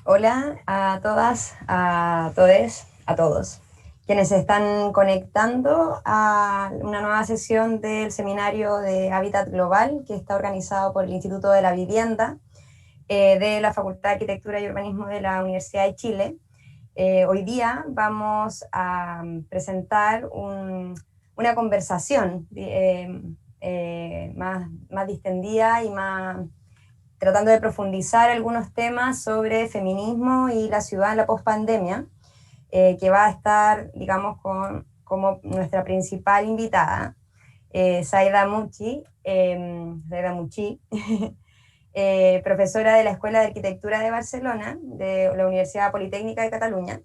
Hola a todas, a todes, a todos, quienes se están conectando a una nueva sesión del seminario de Hábitat Global que está organizado por el Instituto de la Vivienda de la Facultad de Arquitectura y Urbanismo de la Universidad de Chile. Hoy día vamos a presentar una conversación más distendida y más tratando de profundizar algunos temas sobre feminismo y la ciudad en la pospandemia, que va a estar, digamos, como nuestra principal invitada, Zaida Muchi, profesora de la Escuela de Arquitectura de Barcelona, de la Universidad Politécnica de Cataluña.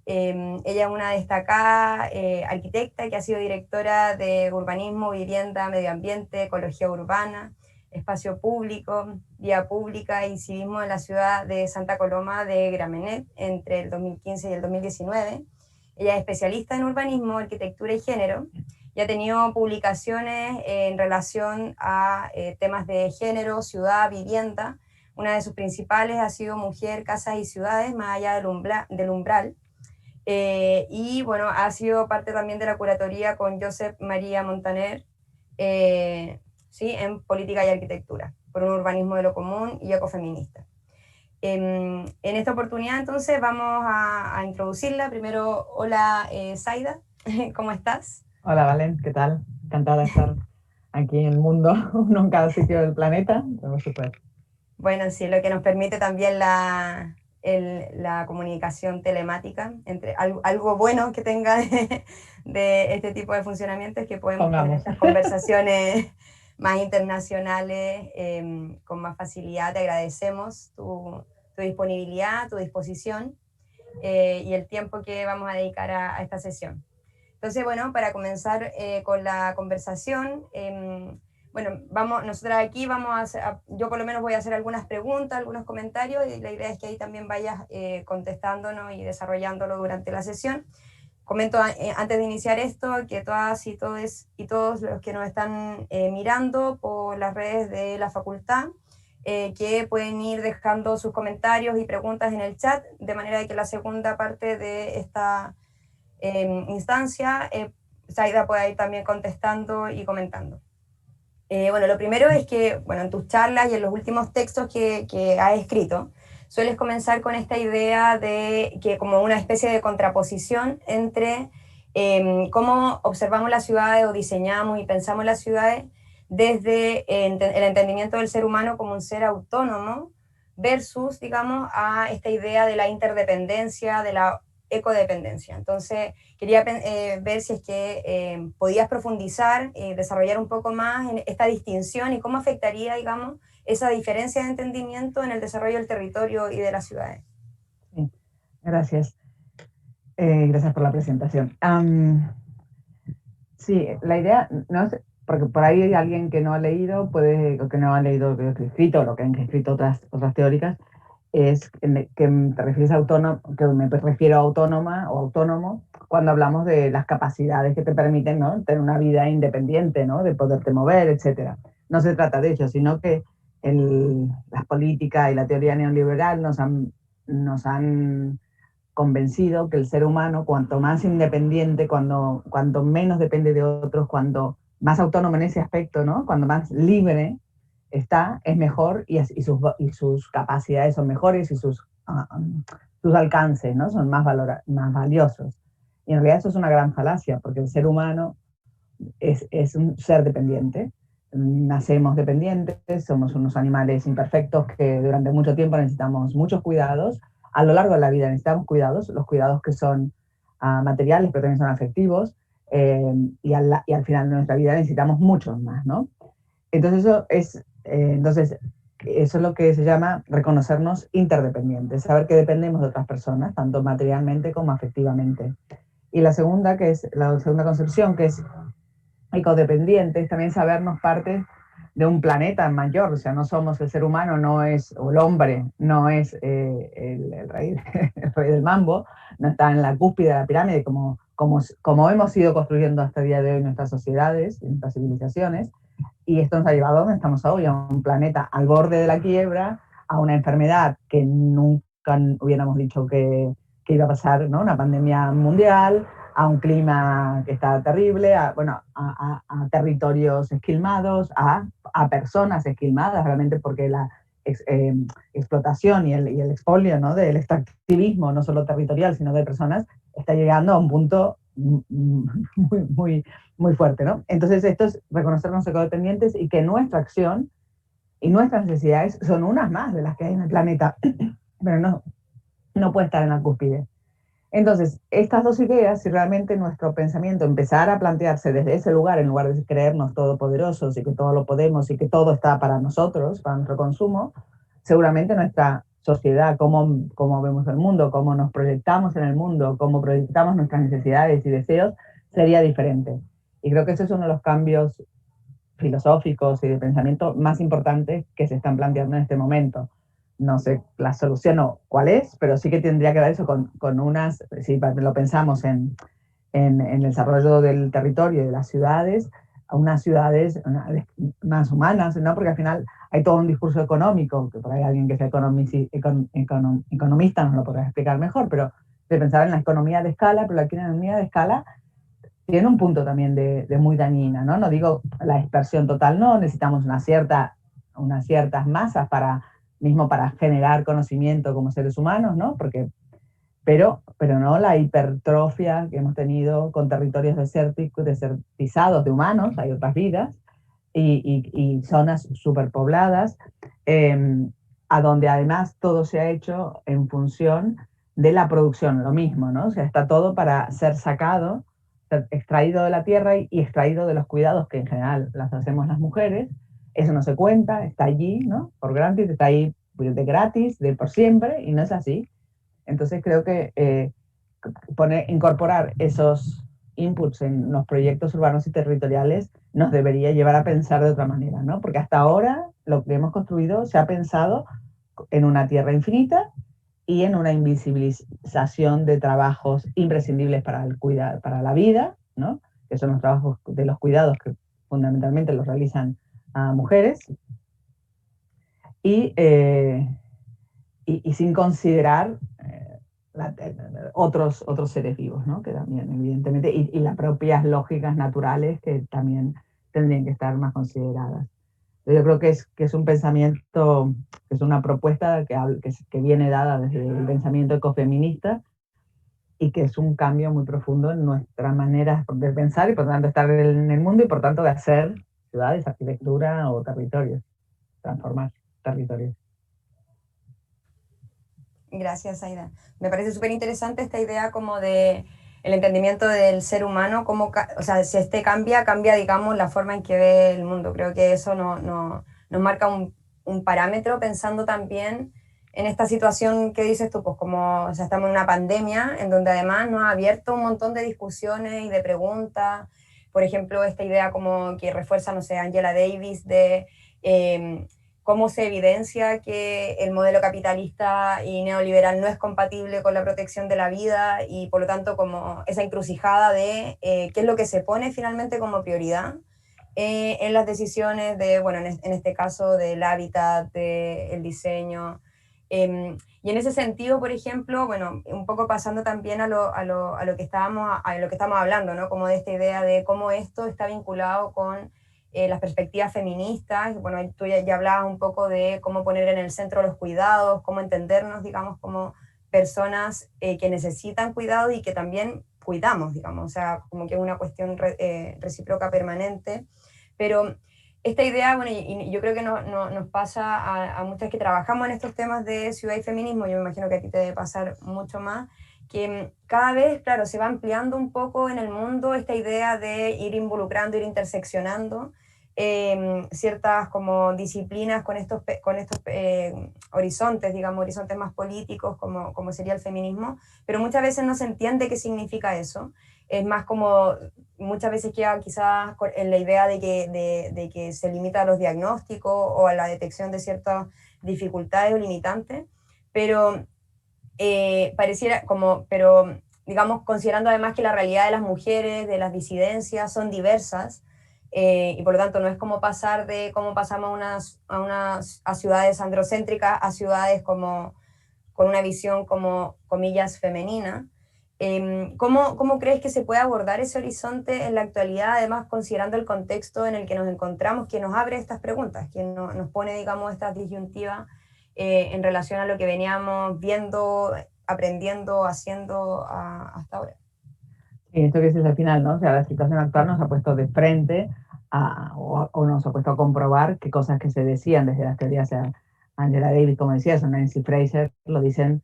Ella es una destacada arquitecta que ha sido directora de urbanismo, vivienda, medio ambiente, ecología urbana, espacio público, vía pública y civismo en la ciudad de Santa Coloma de Gramenet entre el 2015 y el 2019. Ella es especialista en urbanismo, arquitectura y género y ha tenido publicaciones en relación a temas de género, ciudad, vivienda. Una de sus principales ha sido Mujer, Casas y Ciudades, más allá del umbral. Y bueno, ha sido parte también de la curatoría con Josep María Montaner, ¿sí? En política y arquitectura, por un urbanismo de lo común y ecofeminista. En esta oportunidad entonces vamos a introducirla. Primero, hola Zaida, ¿cómo estás? Hola, Valen, ¿qué tal? Encantada de estar aquí en el mundo, uno en cada sitio del planeta. Pero súper. Bueno, sí, lo que nos permite también la comunicación telemática, entre algo bueno que tenga de este tipo de funcionamiento es que podemos tener Pongamos. estas conversaciones más internacionales con más facilidad. Te agradecemos tu disponibilidad, tu disposición y el tiempo que vamos a dedicar a esta sesión. Entonces, bueno, para comenzar con la conversación, bueno, nosotras aquí vamos yo por lo menos voy a hacer algunas preguntas, algunos comentarios, y la idea es que ahí también vayas contestándonos y desarrollándolo durante la sesión. Comento antes de iniciar esto que todas y todos los que nos están mirando por las redes de la facultad, que pueden ir dejando sus comentarios y preguntas en el chat, de manera de que la segunda parte de esta instancia, Zaida pueda ir también contestando y comentando. Bueno, lo primero es que, bueno, en tus charlas y en los últimos textos que has escrito, sueles comenzar con esta idea de que como una especie de contraposición entre cómo observamos las ciudades o diseñamos y pensamos las ciudades desde el entendimiento del ser humano como un ser autónomo versus, digamos, a esta idea de la interdependencia, de la ecodependencia. Entonces, quería ver si es que podías profundizar, desarrollar un poco más en esta distinción y cómo afectaría, digamos, esa diferencia de entendimiento en el desarrollo del territorio y de las ciudades. Sí, gracias. Gracias por la presentación. Sí, la idea, no es, porque por ahí hay alguien que no ha leído, o que no ha leído lo que he escrito, o lo que han escrito otras teóricas, es que te refieres a autónomo, que me refiero a autónoma o autónomo cuando hablamos de las capacidades que te permiten, ¿no?, tener una vida independiente, ¿no?, de poderte mover, etcétera. No se trata de ello, sino que las políticas y la teoría neoliberal nos han convencido que el ser humano, cuanto más independiente, cuanto menos depende de otros, cuando más autónomo en ese aspecto, ¿no?, cuando más libre está, es mejor y sus capacidades son mejores y sus alcances, ¿no?, son más valiosos. Y en realidad eso es una gran falacia, porque el ser humano es un ser dependiente. Nacemos dependientes, somos unos animales imperfectos que durante mucho tiempo necesitamos muchos cuidados. A lo largo de la vida necesitamos cuidados, los cuidados que son materiales, pero también son afectivos, y al final de nuestra vida necesitamos muchos más, ¿no? Entonces eso es lo que se llama reconocernos interdependientes, saber que dependemos de otras personas, tanto materialmente como afectivamente. Y la segunda concepción, que es ecodependiente, es también sabernos parte de un planeta mayor. O sea, no somos el ser humano, no es, o el hombre, no es el rey, el rey del mambo, no está en la cúspide de la pirámide como hemos ido construyendo hasta el día de hoy nuestras sociedades y nuestras civilizaciones. Y esto nos ha llevado a donde estamos hoy, a un planeta al borde de la quiebra, a una enfermedad que nunca hubiéramos dicho que iba a pasar, ¿no? Una pandemia mundial, a un clima que está terrible, bueno, a territorios esquilmados, a personas esquilmadas, realmente porque la explotación y el expolio, ¿no? Del extractivismo, no solo territorial, sino de personas, está llegando a un punto muy fuerte, ¿no? Entonces esto es reconocernos ecodependientes y que nuestra acción y nuestras necesidades son unas más de las que hay en el planeta, pero no puede estar en la cúspide. Entonces, estas dos ideas, si realmente nuestro pensamiento empezara a plantearse desde ese lugar, en lugar de creernos todopoderosos y que todo lo podemos y que todo está para nosotros, para nuestro consumo, seguramente nuestra sociedad, cómo vemos el mundo, cómo nos proyectamos en el mundo, cómo proyectamos nuestras necesidades y deseos, sería diferente. Y creo que ese es uno de los cambios filosóficos y de pensamiento más importantes que se están planteando en este momento. No sé la solución o cuál es, pero sí que tendría que ver eso con unas, si lo pensamos en el desarrollo del territorio y de las ciudades, a unas ciudades más humanas, ¿no? Porque al final hay todo un discurso económico, que por ahí alguien que sea economista nos lo podrá explicar mejor, pero de pensar en la economía de escala, pero la economía de escala tiene un punto también de muy dañina, ¿no? No digo la dispersión total, no, necesitamos unas ciertas masas mismo para generar conocimiento como seres humanos, ¿no? Pero no la hipertrofia que hemos tenido con territorios desertizados de humanos, hay otras vidas, y zonas superpobladas, a donde además todo se ha hecho en función de la producción, lo mismo, ¿no? O sea, está todo para ser sacado, ser extraído de la tierra y extraído de los cuidados que en general las hacemos las mujeres. Eso no se cuenta, está allí, ¿no? Por gratis, está ahí de gratis, de por siempre, y no es así. Entonces creo que incorporar esos inputs en los proyectos urbanos y territoriales nos debería llevar a pensar de otra manera, ¿no? Porque hasta ahora lo que hemos construido se ha pensado en una tierra infinita y en una invisibilización de trabajos imprescindibles para la vida, ¿no? Que son los trabajos de los cuidados que fundamentalmente los realizan mujeres, y, y sin considerar otros seres vivos, ¿no? Que también, evidentemente, y las propias lógicas naturales que también tendrían que estar más consideradas. Yo creo que es un pensamiento, que es una propuesta que viene dada desde el pensamiento ecofeminista y que es un cambio muy profundo en nuestra manera de pensar y por tanto estar en el mundo y por tanto de hacer ciudades, arquitectura o territorios, transformar territorios. Gracias, Aida. Me parece súper interesante esta idea como de el entendimiento del ser humano, como, o sea, si este cambia, digamos, la forma en que ve el mundo. Creo que eso nos marca un parámetro pensando también en esta situación que dices tú, pues como, o sea, estamos en una pandemia en donde además nos ha abierto un montón de discusiones y de preguntas. Por ejemplo, esta idea como que refuerza, no sé, Angela Davis de cómo se evidencia que el modelo capitalista y neoliberal no es compatible con la protección de la vida y por lo tanto como esa encrucijada de qué es lo que se pone finalmente como prioridad en las decisiones de, bueno, en este caso del hábitat, del diseño. Y en ese sentido, por ejemplo, bueno, un poco pasando también a lo que estábamos hablando, ¿no? Como de esta idea de cómo esto está vinculado con las perspectivas feministas. Bueno, tú ya hablabas un poco de cómo poner en el centro los cuidados, cómo entendernos, digamos, como personas que necesitan cuidado y que también cuidamos, digamos, o sea, como que es una cuestión recíproca permanente. Pero esta idea, bueno, y yo creo que nos pasa a muchas que trabajamos en estos temas de ciudad y feminismo, yo me imagino que a ti te debe pasar mucho más, que cada vez, claro, se va ampliando un poco en el mundo esta idea de ir involucrando, ir interseccionando ciertas como disciplinas con estos horizontes, digamos, horizontes más políticos, como sería el feminismo, pero muchas veces no se entiende qué significa eso. Es más como, muchas veces queda quizás en la idea de que se limita a los diagnósticos o a la detección de ciertas dificultades o limitantes, pero pareciera como, pero digamos, considerando además que la realidad de las mujeres, de las disidencias, son diversas, y por lo tanto no es como pasar de cómo pasamos a ciudades androcéntricas a ciudades como con una visión como, comillas, femenina. ¿Cómo crees que se puede abordar ese horizonte en la actualidad, además considerando el contexto en el que nos encontramos, que nos abre estas preguntas, que nos pone, digamos, esta disyuntiva en relación a lo que veníamos viendo, aprendiendo, haciendo hasta ahora? Y esto que dices al final, ¿no? O sea, la situación actual nos ha puesto de frente o nos ha puesto a comprobar qué cosas que se decían desde las teorías, o sea, Angela Davis, como decías, o Nancy Fraser, lo dicen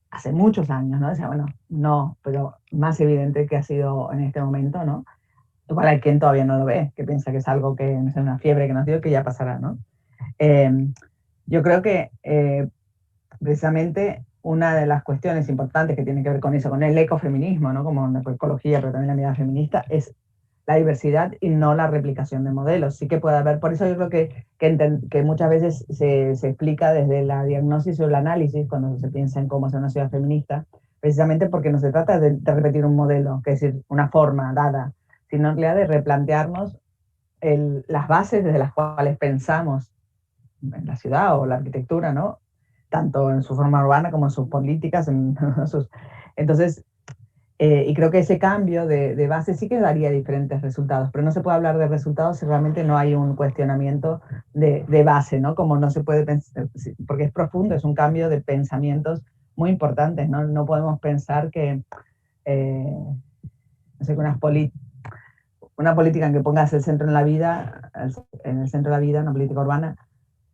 hace muchos años, ¿no? O sea, bueno, no, pero más evidente que ha sido en este momento, ¿no? Igual hay quien todavía no lo ve, que piensa que es algo que no es una fiebre que nos dio, que ya pasará, ¿no? Eh, yo creo que precisamente una de las cuestiones importantes que tiene que ver con eso, con el ecofeminismo, ¿no? Como la ecología, pero también la mirada feminista, es la diversidad y no la replicación de modelos. Sí que puede haber, por eso yo creo que muchas veces se explica desde la diagnosis o el análisis, cuando se piensa en cómo hacer una ciudad feminista, precisamente porque no se trata de repetir un modelo, que es decir, una forma dada, sino en realidad de replantearnos las bases desde las cuales pensamos en la ciudad o la arquitectura, ¿no? Tanto en su forma urbana como en sus políticas. Entonces, y creo que ese cambio de base sí que daría diferentes resultados, pero no se puede hablar de resultados si realmente no hay un cuestionamiento de base, ¿no? Como no se puede pensar, porque es profundo, es un cambio de pensamientos muy importantes, ¿no? No podemos pensar que, no sé, que una política en que pongas el centro en la vida, en el centro de la vida, una política urbana,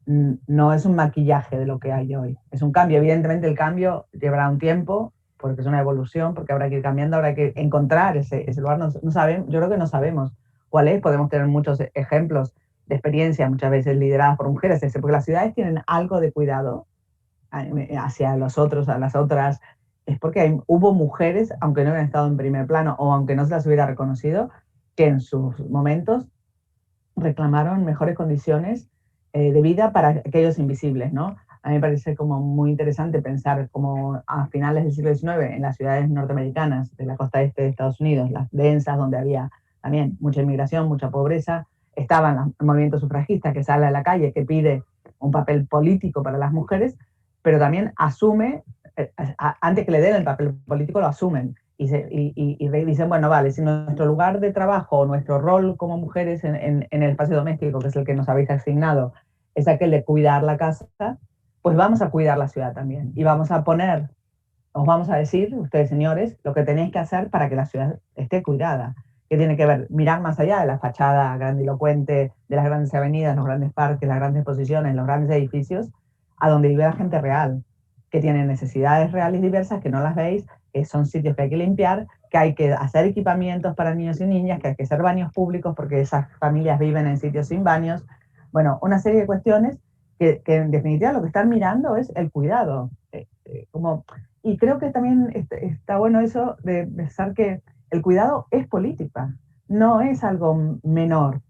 no es un maquillaje de lo que hay hoy. Es un cambio. Evidentemente el cambio llevará un tiempo, porque es una evolución, porque habrá que ir cambiando, habrá que encontrar ese lugar. No sabemos, yo creo que no sabemos cuál es. Podemos tener muchos ejemplos de experiencia, muchas veces lideradas por mujeres, porque las ciudades tienen algo de cuidado hacia los otros, a las otras. Es porque hubo mujeres, aunque no hubieran estado en primer plano o aunque no se las hubiera reconocido, que en sus momentos reclamaron mejores condiciones de vida para aquellos invisibles, ¿no? A mí me parece como muy interesante pensar como a finales del siglo XIX en las ciudades norteamericanas de la costa este de Estados Unidos, las densas, donde había también mucha inmigración, mucha pobreza, estaban el movimiento sufragista que sale a la calle, que pide un papel político para las mujeres, pero también asume, antes que le den el papel político, lo asumen y dicen, bueno, vale, si nuestro lugar de trabajo o nuestro rol como mujeres en el espacio doméstico, que es el que nos habéis asignado, es aquel de cuidar la casa, pues vamos a cuidar la ciudad también. Y vamos a poner, os vamos a decir, ustedes señores, lo que tenéis que hacer para que la ciudad esté cuidada. Que tiene que ver, mirar más allá de la fachada grandilocuente, de las grandes avenidas, los grandes parques, las grandes exposiciones, los grandes edificios, a donde vive la gente real, que tiene necesidades reales diversas, que no las veis, que son sitios que hay que limpiar, que hay que hacer equipamientos para niños y niñas, que hay que hacer baños públicos porque esas familias viven en sitios sin baños. Bueno, una serie de cuestiones que en definitiva lo que están mirando es el cuidado. Y creo que también está bueno eso de pensar que el cuidado es política, no es algo menor,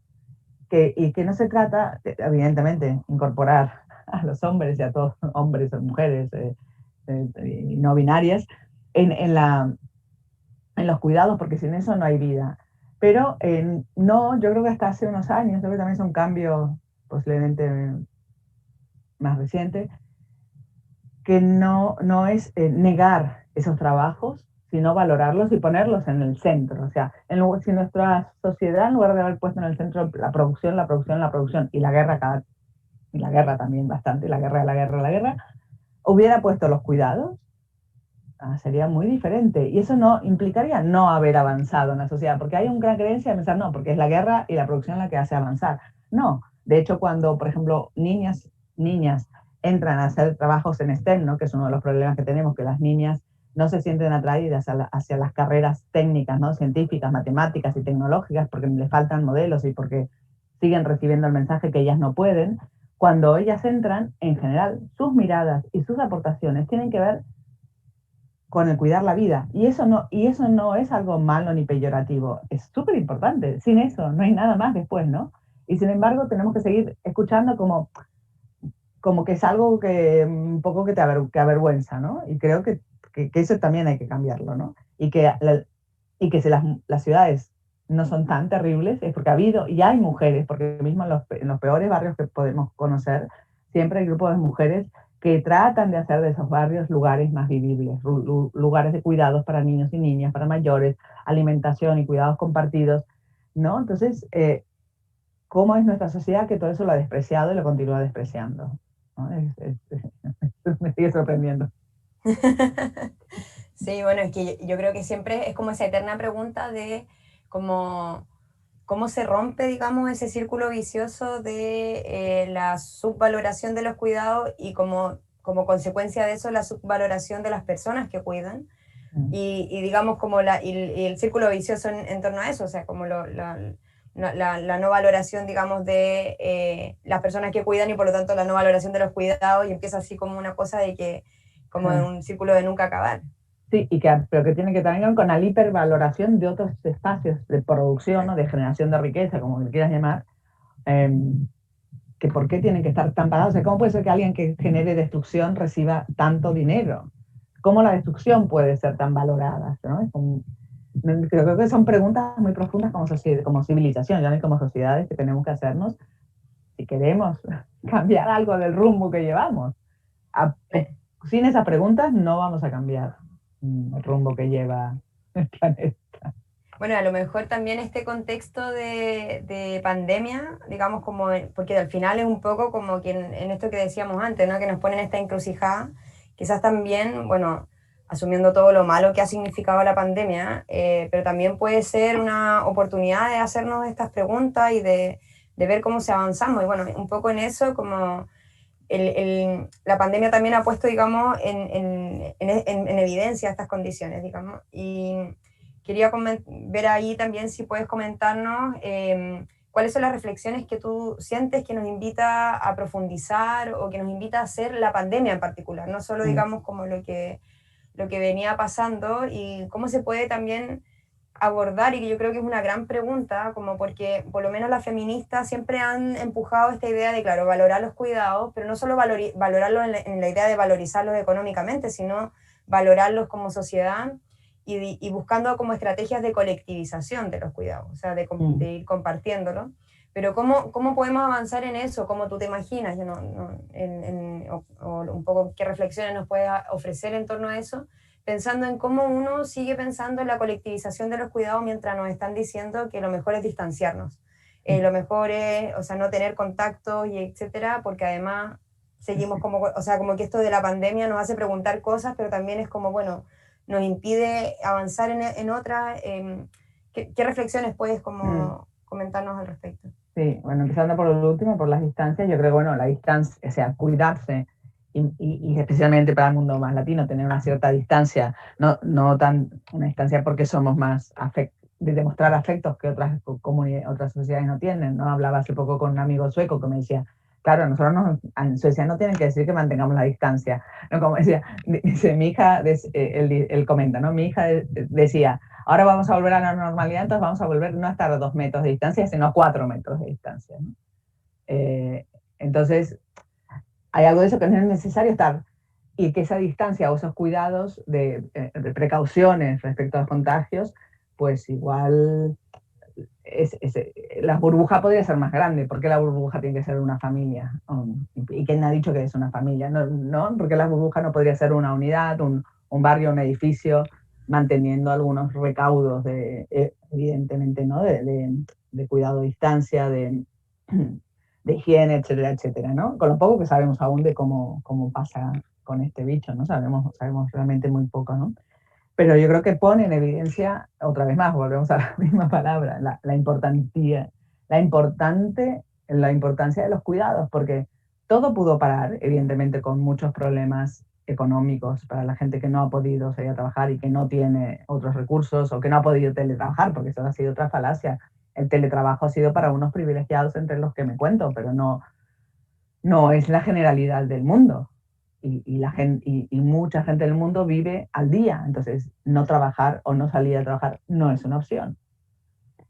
y que no se trata, evidentemente, incorporar a los hombres y a todos, hombres o mujeres no binarias, en, la, en los cuidados, porque sin eso no hay vida. Pero no, yo creo que hasta hace unos años, creo que también es un cambio posiblemente más reciente, que no es negar esos trabajos, sino valorarlos y ponerlos en el centro. O sea, si nuestra sociedad, en lugar de haber puesto en el centro la producción, la producción, la producción, y la guerra, y la guerra también bastante, la guerra, hubiera puesto los cuidados, sería muy diferente. Y eso no implicaría no haber avanzado en la sociedad, porque hay una gran creencia de pensar, no, porque es la guerra y la producción la que hace avanzar. No, de hecho, cuando, por ejemplo, niñas entran a hacer trabajos en STEM, ¿no? Que es uno de los problemas que tenemos, que las niñas no se sienten atraídas hacia las carreras técnicas, ¿no? Científicas, matemáticas y tecnológicas, porque les faltan modelos y porque siguen recibiendo el mensaje que ellas no pueden. Cuando ellas entran, en general, sus miradas y sus aportaciones tienen que ver con el cuidar la vida. Y eso no es algo malo ni peyorativo, es súper importante. Sin eso no hay nada más después, ¿no? Y sin embargo tenemos que seguir escuchando como que es algo que un poco que avergüenza, ¿no? Y creo que eso también hay que cambiarlo, ¿no? Y que si las ciudades no son tan terribles, es porque ha habido, y hay mujeres, porque mismo en los peores barrios que podemos conocer, siempre hay grupos de mujeres que tratan de hacer de esos barrios lugares más vivibles, lugares de cuidados para niños y niñas, para mayores, alimentación y cuidados compartidos, ¿no? Entonces, ¿cómo es nuestra sociedad que todo eso lo ha despreciado y lo continúa despreciando? ¿No? Me sigue sorprendiendo. Sí, bueno, es que yo creo que siempre es como esa eterna pregunta de cómo se rompe, digamos, ese círculo vicioso de la subvaloración de los cuidados y como consecuencia de eso la subvaloración de las personas que cuidan. Y digamos como y el círculo vicioso en torno a eso, o sea, como la no valoración, digamos, de las personas que cuidan y por lo tanto la no valoración de los cuidados y empieza así como una cosa de que, como un círculo de nunca acabar. Sí, pero que tiene que también con la hipervaloración de otros espacios de producción o de generación de riqueza, como le quieras llamar, que por qué tienen que estar tan pagados. O sea, ¿cómo puede ser que alguien que genere destrucción reciba tanto dinero? ¿Cómo la destrucción puede ser tan valorada? ¿No? Creo que son preguntas muy profundas como civilización, ya no como sociedades que tenemos que hacernos si queremos cambiar algo del rumbo que llevamos. Sin esas preguntas no vamos a cambiar el rumbo que lleva el planeta. Bueno, a lo mejor también este contexto de pandemia, digamos, porque al final es un poco como que en esto que decíamos antes, ¿no? Que nos ponen esta encrucijada, quizás también, bueno, asumiendo todo lo malo que ha significado la pandemia, pero también puede ser una oportunidad de hacernos estas preguntas y de ver cómo se avanzamos. Y bueno, un poco en eso, como la pandemia también ha puesto, digamos, en evidencia estas condiciones, digamos, y quería ver ahí también si puedes comentarnos cuáles son las reflexiones que tú sientes que nos invita a profundizar o que nos invita a hacer la pandemia en particular, no solo digamos como lo que venía pasando y cómo se puede también abordar, y que yo creo que es una gran pregunta, como porque por lo menos las feministas siempre han empujado esta idea de, claro, valorar los cuidados, pero no solo valorarlos en la idea de valorizarlos económicamente, sino valorarlos como sociedad y buscando como estrategias de colectivización de los cuidados, o sea, de ir compartiéndolo. Pero ¿cómo podemos avanzar en eso? ¿Cómo tú te imaginas? Yo o un poco qué reflexiones nos puedes ofrecer en torno a eso, pensando en cómo uno sigue pensando en la colectivización de los cuidados mientras nos están diciendo que lo mejor es distanciarnos. Lo mejor es, o sea, no tener contactos y etcétera, porque además seguimos como, o sea, como que esto de la pandemia nos hace preguntar cosas, pero también es como, bueno, nos impide avanzar en otras. ¿Qué reflexiones puedes como comentarnos al respecto? Sí, bueno, empezando por lo último, por las distancias, yo creo que, bueno, la distancia, o sea, cuidarse, y especialmente para el mundo más latino, tener una cierta distancia, no tan una distancia porque somos más de demostrar afectos que otras sociedades no tienen, ¿no? Hablaba hace poco con un amigo sueco que me decía, claro, nosotros en Suecia no tienen que decir que mantengamos la distancia, ¿no? Como decía, dice, mi hija, él comenta, ¿no? Mi hija decía, ahora vamos a volver a la normalidad, entonces vamos a volver no a estar a 2 metros de distancia, sino a 4 metros de distancia, ¿no? Entonces, hay algo de eso que no es necesario estar, y que esa distancia o esos cuidados de precauciones respecto a los contagios, pues igual la burbuja podría ser más grande. ¿Por qué la burbuja tiene que ser una familia? ¿Y quién ha dicho que es una familia? No, porque la burbuja no podría ser una unidad, un barrio, un edificio, manteniendo algunos recaudos evidentemente, ¿no? De cuidado a distancia, de higiene, etcétera, etcétera, ¿no? Con lo poco que sabemos aún de cómo pasa con este bicho, ¿no? Sabemos realmente muy poco, ¿no? Pero yo creo que pone en evidencia, otra vez más, volvemos a la misma palabra, la importancia de los cuidados, porque todo pudo parar, evidentemente con muchos problemas económicos para la gente que no ha podido salir a trabajar y que no tiene otros recursos o que no ha podido teletrabajar, porque eso ha sido otra falacia. El teletrabajo ha sido para unos privilegiados entre los que me cuento, pero no es la generalidad del mundo. Y mucha gente del mundo vive al día, entonces no trabajar o no salir a trabajar no es una opción.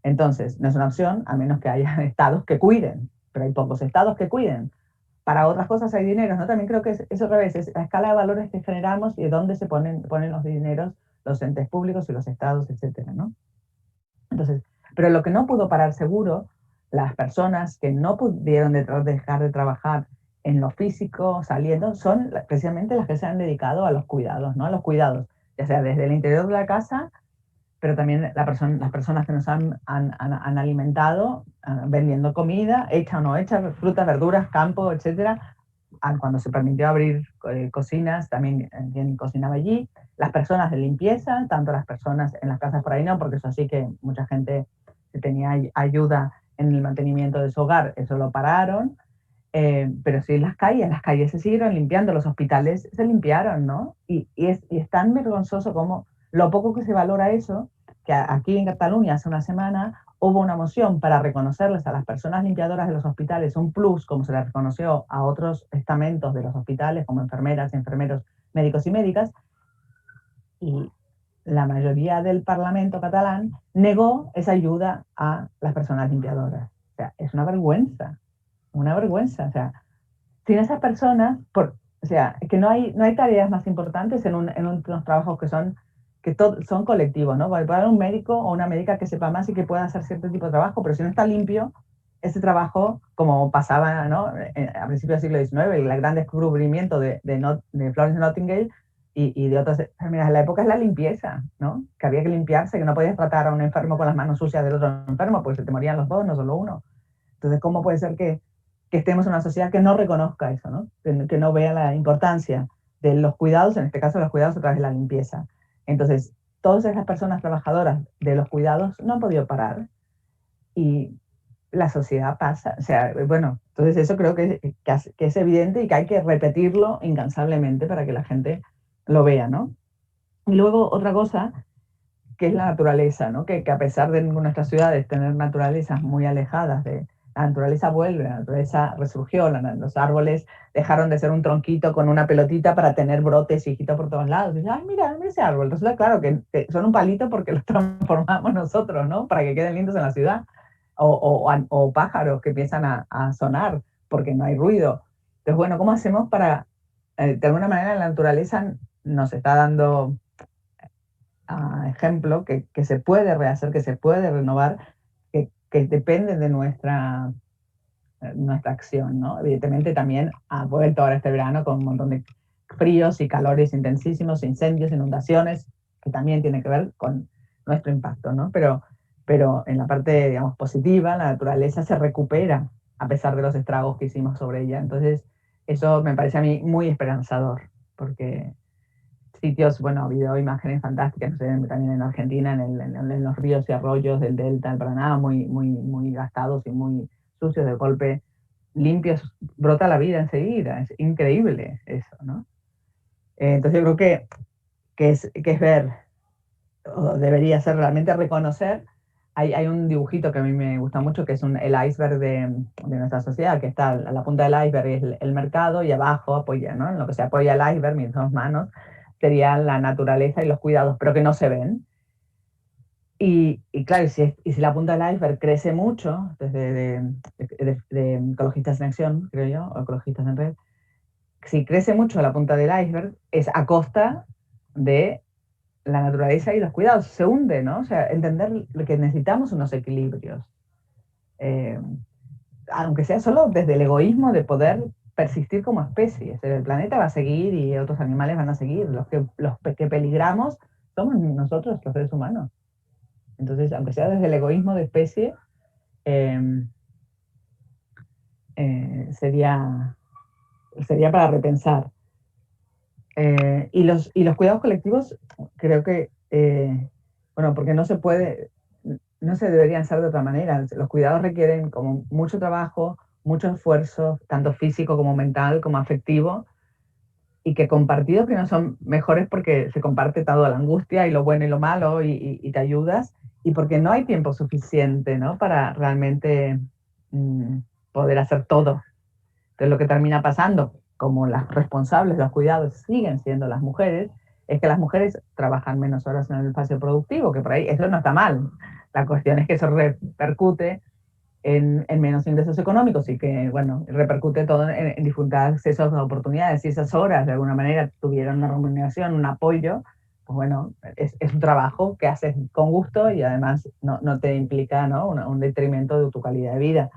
Entonces, no es una opción a menos que haya estados que cuiden, pero hay pocos estados que cuiden. Para otras cosas hay dineros, ¿no? También creo que es otra vez, es la escala de valores que generamos y de dónde se ponen los dineros, los entes públicos y los estados, etcétera, ¿no? Entonces, Pero lo que no pudo parar seguro, las personas que no pudieron dejar de trabajar en lo físico, saliendo, son precisamente las que se han dedicado a los cuidados, ¿no? A los cuidados, ya sea desde el interior de la casa, pero también las personas que nos han alimentado, vendiendo comida, hecha o no hecha, frutas, verduras, campo, etcétera. Cuando se permitió abrir cocinas, también quien cocinaba allí. Las personas de limpieza, tanto las personas en las casas por ahí no, porque eso sí que mucha gente que tenía ayuda en el mantenimiento de su hogar, eso lo pararon. Pero sí las calles se siguieron limpiando, los hospitales se limpiaron, ¿no? Y es tan vergonzoso como lo poco que se valora eso, que aquí en Cataluña hace una semana hubo una moción para reconocerles a las personas limpiadoras de los hospitales un plus, como se les reconoció a otros estamentos de los hospitales, como enfermeras, enfermeros, médicos y médicas, y la mayoría del Parlamento catalán negó esa ayuda a las personas limpiadoras. O sea, es una vergüenza, o sea, sin esas personas, o sea, que no hay tareas más importantes en unos trabajos que son colectivos, ¿no? Puede haber un médico o una médica que sepa más y que pueda hacer cierto tipo de trabajo, pero si no está limpio, ese trabajo, como pasaba, ¿no? A principios del siglo XIX, el gran descubrimiento de Florence Nightingale y de otras enfermeras de la época es la limpieza, ¿no? Que había que limpiarse, que no podías tratar a un enfermo con las manos sucias del otro enfermo, porque se te morían los dos, no solo uno. Entonces, ¿cómo puede ser que estemos en una sociedad que no reconozca eso, ¿no? Que no vea la importancia de los cuidados, en este caso los cuidados a través de la limpieza? Entonces, todas esas personas trabajadoras de los cuidados no han podido parar y la sociedad pasa. O sea, bueno, entonces eso creo que es evidente y que hay que repetirlo incansablemente para que la gente lo vea, ¿no? Y luego otra cosa que es la naturaleza, ¿no? Que a pesar de nuestras ciudades tener naturalezas muy alejadas de, la naturaleza vuelve, la naturaleza resurgió, los árboles dejaron de ser un tronquito con una pelotita para tener brotes y hijitos por todos lados. Y dices, ay, mira ese árbol. Resulta claro que son un palito porque los transformamos nosotros, ¿no? Para que queden lindos en la ciudad. O pájaros que empiezan a sonar porque no hay ruido. Entonces, bueno, ¿cómo hacemos para, de alguna manera, la naturaleza nos está dando ejemplo que se puede rehacer, que se puede renovar, que depende de nuestra acción, ¿no? Evidentemente también ha vuelto ahora este verano con un montón de fríos y calores intensísimos, incendios, inundaciones, que también tiene que ver con nuestro impacto, ¿no? Pero en la parte, digamos, positiva, la naturaleza se recupera a pesar de los estragos que hicimos sobre ella. Entonces, eso me parece a mí muy esperanzador, porque sitios, bueno, ha habido imágenes fantásticas, no sé, también en Argentina, en los ríos y arroyos del delta del Paraná, muy gastados y muy sucios, de golpe limpios, brota la vida enseguida, es increíble eso, ¿no? Entonces yo creo que es ver, o debería ser realmente reconocer, hay un dibujito que a mí me gusta mucho, que es el iceberg de nuestra sociedad, que está a la punta del iceberg es el mercado y abajo apoya, ¿no? En lo que se apoya el iceberg, mis dos manos, serían la naturaleza y los cuidados, pero que no se ven. Y claro, si la punta del iceberg crece mucho, desde de Ecologistas en Acción, creo yo, o Ecologistas en Red, si crece mucho la punta del iceberg, es a costa de la naturaleza y los cuidados. Se hunde, ¿no? O sea, entender que necesitamos unos equilibrios. Aunque sea solo desde el egoísmo de poder persistir como especie. El planeta va a seguir y otros animales van a seguir. Los que peligramos somos nosotros, los seres humanos. Entonces, aunque sea desde el egoísmo de especie, sería para repensar. Y los cuidados colectivos, creo que, bueno, porque no se deberían hacer de otra manera. Los cuidados requieren como mucho trabajo, mucho esfuerzo, tanto físico como mental, como afectivo, y que compartidos que no son mejores porque se comparte toda la angustia y lo bueno y lo malo y te ayudas, y porque no hay tiempo suficiente, ¿no? Para realmente poder hacer todo. Entonces lo que termina pasando, como las responsables de los cuidados siguen siendo las mujeres, es que las mujeres trabajan menos horas en el espacio productivo, que por ahí eso no está mal. La cuestión es que eso repercute en menos ingresos económicos y que, bueno, repercute todo en dificultad de acceso a oportunidades. Si esas horas de alguna manera tuvieran una remuneración, un apoyo, pues bueno, es un trabajo que haces con gusto y además no te implica, ¿no?, un detrimento de tu calidad de vida.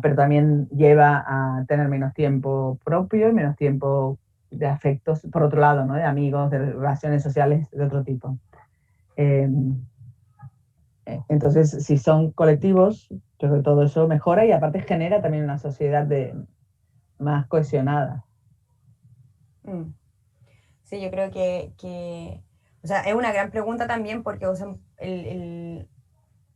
Pero también lleva a tener menos tiempo propio y menos tiempo de afectos, por otro lado, ¿no?, de amigos, de relaciones sociales de otro tipo. Eh, entonces, si son colectivos, yo creo que todo eso mejora y aparte genera también una sociedad más cohesionada. Mm. Sí, yo creo o sea, es una gran pregunta también porque o sea,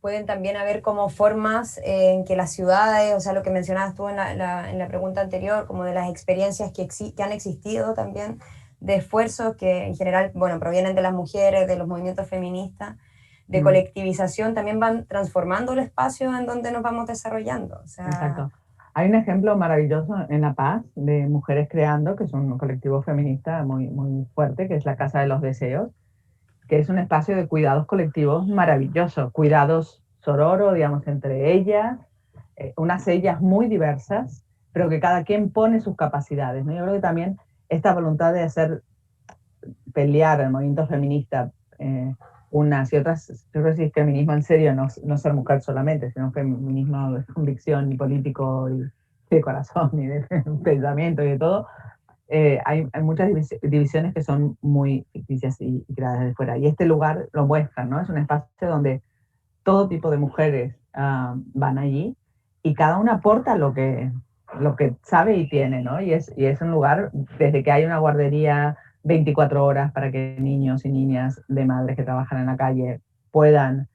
pueden también haber como formas en que las ciudades, o sea, lo que mencionabas tú en la pregunta anterior, como de las experiencias que han existido también, de esfuerzos que en general, bueno, provienen de las mujeres, de los movimientos feministas, de colectivización, también van transformando el espacio en donde nos vamos desarrollando. O sea, exacto. Hay un ejemplo maravilloso en La Paz de Mujeres Creando, que es un colectivo feminista muy fuerte, que es la Casa de los Deseos, que es un espacio de cuidados colectivos maravilloso, cuidados sororo, digamos, entre ellas, unas ellas muy diversas, pero que cada quien pone sus capacidades, ¿no? Yo creo que también esta voluntad de hacer pelear el movimiento feminista, unas y otras, yo creo que sí, feminismo en serio, no ser mujer solamente, sino feminismo de convicción y político y de corazón y de pensamiento y de todo. Hay muchas divisiones que son muy ficticias y creadas desde fuera. Y este lugar lo muestra, ¿no? Es un espacio donde todo tipo de mujeres van allí y cada una aporta lo que sabe y tiene, ¿no? Y es un lugar, desde que hay una guardería 24 horas para que niños y niñas de madres que trabajan en la calle puedan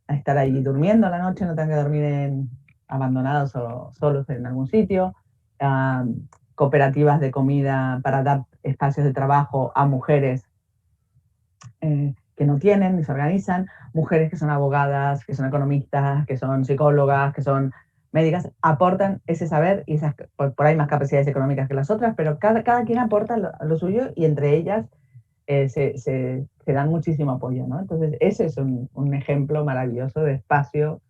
estar allí durmiendo a la noche, no tengan que dormir abandonados o solos en algún sitio, cooperativas de comida para dar espacios de trabajo a mujeres que no tienen ni se organizan, mujeres que son abogadas, que son economistas, que son psicólogas, que son médicas, aportan ese saber y esas, por ahí más capacidades económicas que las otras, pero cada quien aporta lo suyo y entre ellas se dan muchísimo apoyo, ¿no? Entonces, ese es un ejemplo maravilloso de espacio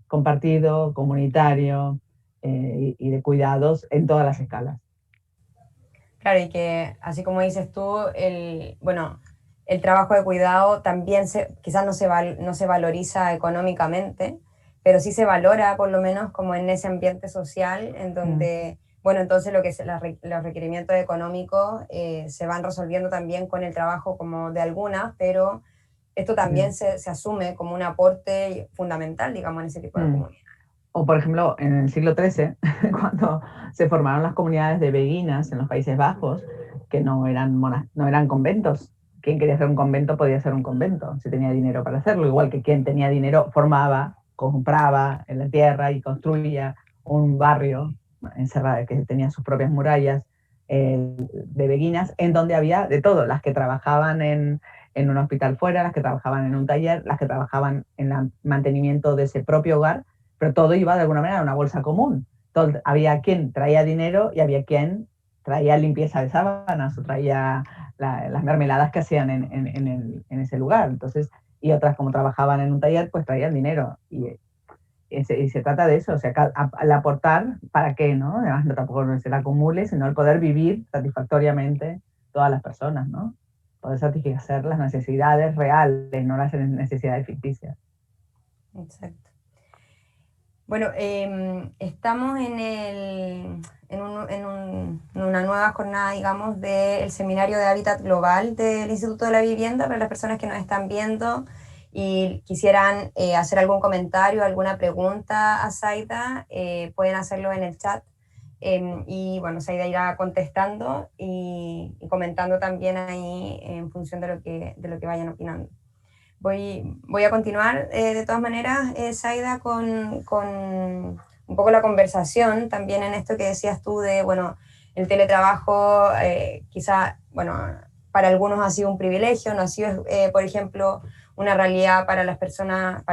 compartido, comunitario y de cuidados en todas las escalas. claro, y que así como dices tú, bueno, el trabajo de cuidado también quizás no se valoriza económicamente, pero sí se valora por lo menos como en ese ambiente social en donde, bueno, entonces lo que es los requerimientos económicos se van resolviendo también con el trabajo como de algunas, pero esto también se asume como un aporte fundamental, digamos, en ese tipo de comunidades. O, por ejemplo, en el siglo XIII, cuando se formaron las comunidades de beguinas en los Países Bajos, que no eran conventos. Quien quería hacer un convento podía hacer un convento, si tenía dinero para hacerlo. Igual que quien tenía dinero formaba, compraba en la tierra y construía un barrio encerrado que tenía sus propias murallas de beguinas, en donde había de todo, las que trabajaban en un hospital fuera, las que trabajaban en un taller, las que trabajaban en el mantenimiento de ese propio hogar, pero todo iba de alguna manera a una bolsa común. Había quien traía dinero y había quien traía limpieza de sábanas o traía las mermeladas que hacían en ese lugar. Entonces, y otras como trabajaban en un taller, pues traían dinero. Y se trata de eso, o sea, al aportar, ¿para qué, no? Además, no tampoco no se la acumule, sino el poder vivir satisfactoriamente todas las personas, ¿no? Poder satisfacer las necesidades reales, no las necesidades ficticias. Exacto. Bueno, estamos en una nueva jornada, digamos, del Seminario de Hábitat Global del Instituto de la Vivienda para las personas que nos están viendo y quisieran hacer algún comentario, alguna pregunta a Zaida, pueden hacerlo en el chat. Y bueno, Zaida irá contestando y comentando también ahí en función de lo que vayan opinando. Voy a continuar de todas maneras, Zaida, con un poco la conversación también en esto que decías tú de, bueno, el teletrabajo quizá, bueno, para algunos ha sido un privilegio, no ha sido, por ejemplo, una realidad para las personas